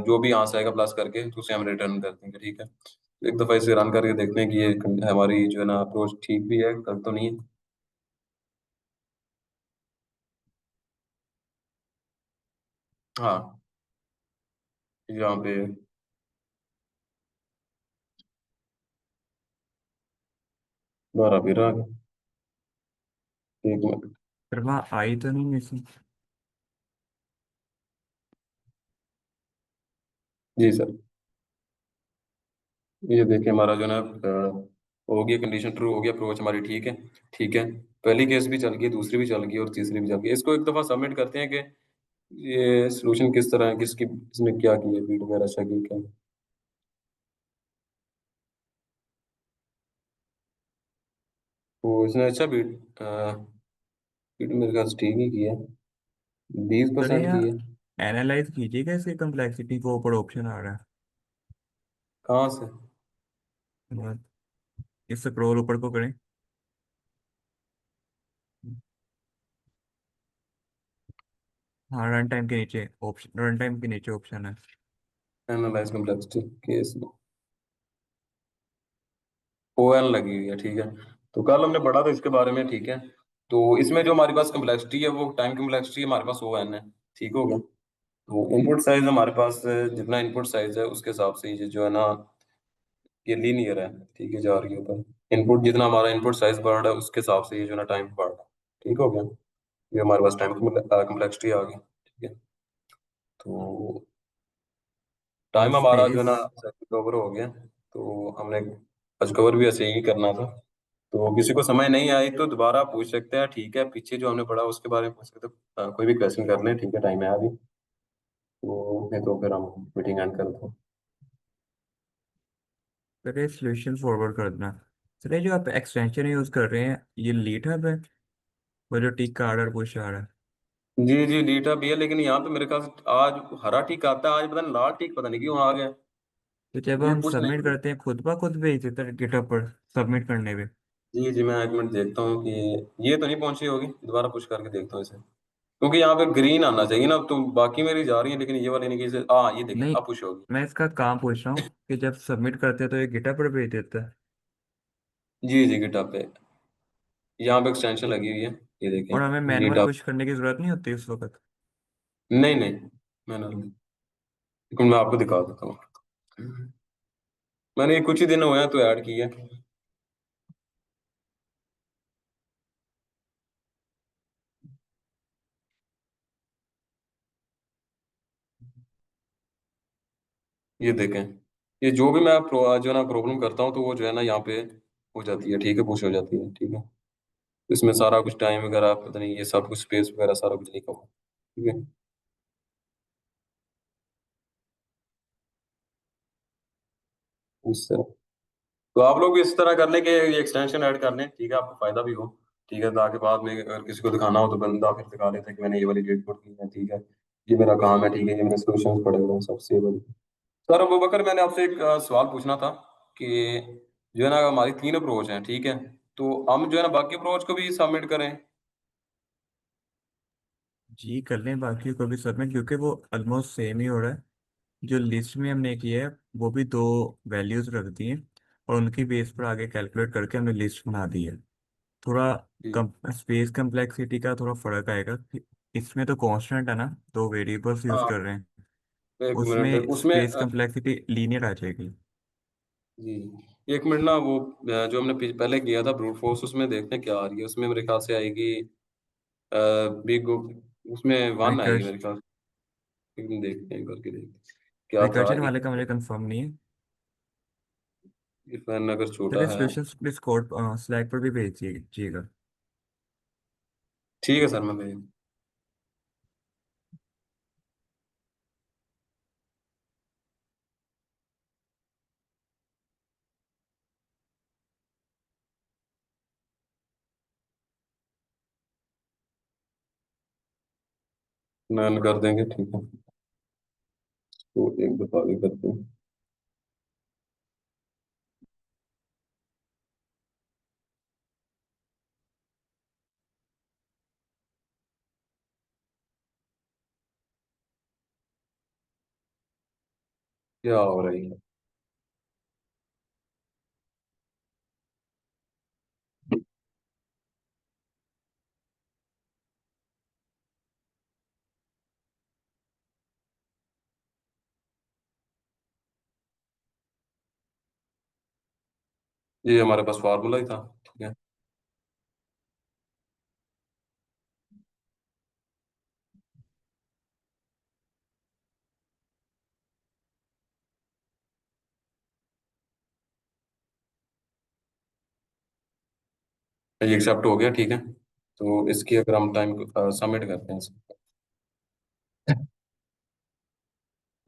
जो भी आंसर आएगा प्लस करके तो उसे हम रिटर्न कर देंगे, ठीक है। तो एक दफा इसे रन करके देखते हैं कि ये हमारी जो है ना अप्रोच ठीक भी है, गलत तो नहीं है। हाँ, यहाँ पे 12 फिर आ गया, एक मिनट। फिर वहाँ आई तो नहीं मिसिंग। जी सर, ये देखिए हमारा जो है ना हो गया, कंडीशन ट्रू हो गया, अप्रोच हमारी ठीक है, ठीक है। पहली केस भी चल गई, दूसरी भी चल गई और तीसरी भी चल गई। इसको एक दफा सबमिट करते हैं कि ये सोल्यूशन किस तरह है, किसकी इसने क्या किया, बीट वगैरह अच्छा की क्या। तो इसने अच्छा बीट बीट मेरे ख्याल से ठीक ही किया, बीस अरे परसेंट की यार, है। एनालाइज कीजिएगा इसकी कम्प्लेक्सिटी को, ऊपर ऑप्शन आ रहा कहाँ से? है। इस स्क्रॉल ऊपर को करें। हाँ, रन टाइम के नीचे ऑप्शन, रन टाइम के नीचे ऑप्शन है। एनालाइज कम्प्लेक्सिटी केस में ओ एन लगी हुई है, ठीक है। तो कल हमने पढ़ा था इसके बारे में, ठीक है। तो इसमें जो हमारे पास कम्प्लेक्सिटी है वो टाइम कम्प्लेक्सिटी हमारे पास ओ एन है, ठीक हो गया। तो इनपुट साइज हमारे पास जितना इनपुट साइज है उसके हिसाब से ये जो है ना ये लीनियर है, ठीक है, जा रही है ऊपर। इनपुट जितना हमारा इनपुट साइज बढ़ रहा है उसके हिसाब से ये जो है ना टाइम बढ़ रहा है, ठीक हो गया। ये हमारे पास टाइम कम्प्लेक्सिटी आ गई, ठीक है। तो टाइम हमारा जो है ना स्पेस कवर हो गया, तो हमने आज कवर भी ऐसे ही करना था। तो किसी को समझ नहीं आई तो दोबारा पूछ सकते हैं, ठीक है, पीछे जो हमने पढ़ा उसके बारे में पूछ सकते हैं। कोई भी क्वेश्चन कर लें, ठीक है, टाइम है अभी। तो नहीं तो फिर हम मीटिंग एंड करते हैं। सर, ये सोल्यूशन फॉरवर्ड करना। सर, ये जो आप एक्सटेंशन यूज़ कर रहे हैं, ये लीट हब है, वो जो टिक का आर्डर पुश आ रहा है? जी जी, लीटा भी है, लेकिन यहाँ पे मेरे ख्याल से आज हरा टिक आता है, आज पता नहीं लाल टिक पता नहीं क्यों आ गया। तो जब ये हम पूछना सबमिट है। करते हैं खुद ब खुद भेज देता है गिटहब पर सबमिट करने पे? जी जी, मैं एक मिनट देखता हूँ कि ये तो नहीं पहुंची होगी, दोबारा पुश करके देखता हूँ इसे, क्योंकि यहाँ पे ग्रीन आना चाहिए ना, तो बाकी मेरी जा रही है लेकिन ये वाली नहीं, कि हाँ ये देखिए नहीं, अब पुश होगी। मैं इसका काम पूछ रहा हूँ कि जब सबमिट करते हैं तो ये गिटहब पर भेज देता है, जी जी, गिटहब पे यहाँ पे एक्सटेंशन लगी हुई है, ये और हमें देखें मैनुअल गिटहब। पुश करने की जरूरत नहीं होती उस वक्त? नहीं नहीं, मैंने लेकिन मैं आपको दिखा देता हूँ। मैंने कुछ ही दिन हुए हैं तो ऐड की है। ये देखें, ये जो भी मैं जो है ना प्रॉब्लम करता हूँ तो वो जो है ना यहाँ पे हो जाती है, ठीक है, पुश हो जाती है, ठीक है। इसमें सारा कुछ टाइम वगैरह पता नहीं, ये सब कुछ स्पेस वगैरह सारा कुछ लिखा हुआ है, ठीक है। इस तरह तो आप लोग भी इस तरह कर लें कि ये एक्सटेंशन ऐड कर लें, ठीक है, आपको फायदा भी हो, ठीक है, ताकि बाद में अगर किसी को दिखाना हो तो बंदा फिर दिखा लेता है कि मैंने ये वाली डेट नोट की है, ठीक है, ये मेरा काम है, ठीक है, ये मेरे सोल्यूशन पड़े हुए हैं सबसे बड़ी। सर अबू बकर, मैंने आपसे एक सवाल पूछना था कि जो है ना हमारी 3 अप्रोच हैं, ठीक है, तो हम जो है ना बाकी अप्रोच को भी सबमिट करें? जी, कर लें बाकी को भी सबमिट, क्योंकि वो ऑलमोस्ट सेम ही हो रहा है। जो लिस्ट में हमने किया है वो भी दो वैल्यूज रख दी हैं, और उनकी बेस पर आगे कैलकुलेट करके हमने लिस्ट बना दी है। थोड़ा जी। कम स्पेस कम्प्लेक्सिटी का थोड़ा फर्क आएगा कि इसमें तो कांस्टेंट है ना, दो वेरिएबल्स यूज हाँ, कर रहे हैं। एक मिनट उसमें उसमें स्पेस कम्प्लेक्सिटी लीनियर आ जाएगी। जी, एक मिनट ना, वो जो हमने पहले किया था ब्रूट फोर्स, उसमें देखते हैं क्या आ रही है, उसमें मेरे ख्याल से आएगी बिग, उसमें 1 आएगी रिकर्स मेरे ख्याल से। एक दिन देखते हैं, करके देखते हैं क्या था। रिकर्जन वाले का मुझे कंफर्म नहीं है। इफ एन अगर चलिए, छोटा है। सोल्यूशन प्लीज कोड स्लैक पर भी भेज दीजिएगा। ठीक है सर, मैं कर देंगे, ठीक है, तो एक दफा भी करते हैं। क्या हो रही है? ये हमारे पास फार्मूला ही था, ठीक है। ये एक्सेप्ट हो गया, ठीक है, तो इसकी अगर हम टाइम सबमिट करते हैं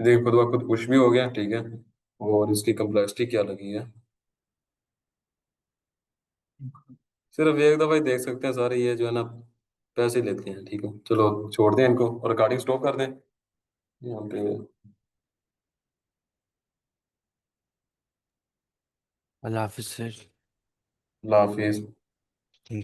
देखिए खुद ब खुद पुश भी हो गया, ठीक है, और इसकी कम्प्लेक्सिटी क्या लगी है, सिर्फ एक दफा ही देख सकते हैं सारे, ये जो है ना पैसे लेते हैं, ठीक है, चलो छोड़ दें इनको और रिकॉर्डिंग स्टॉप कर दें यहाँ पे। अल्लाह हाफिज सर। अल्लाह हाफिज। Thank you.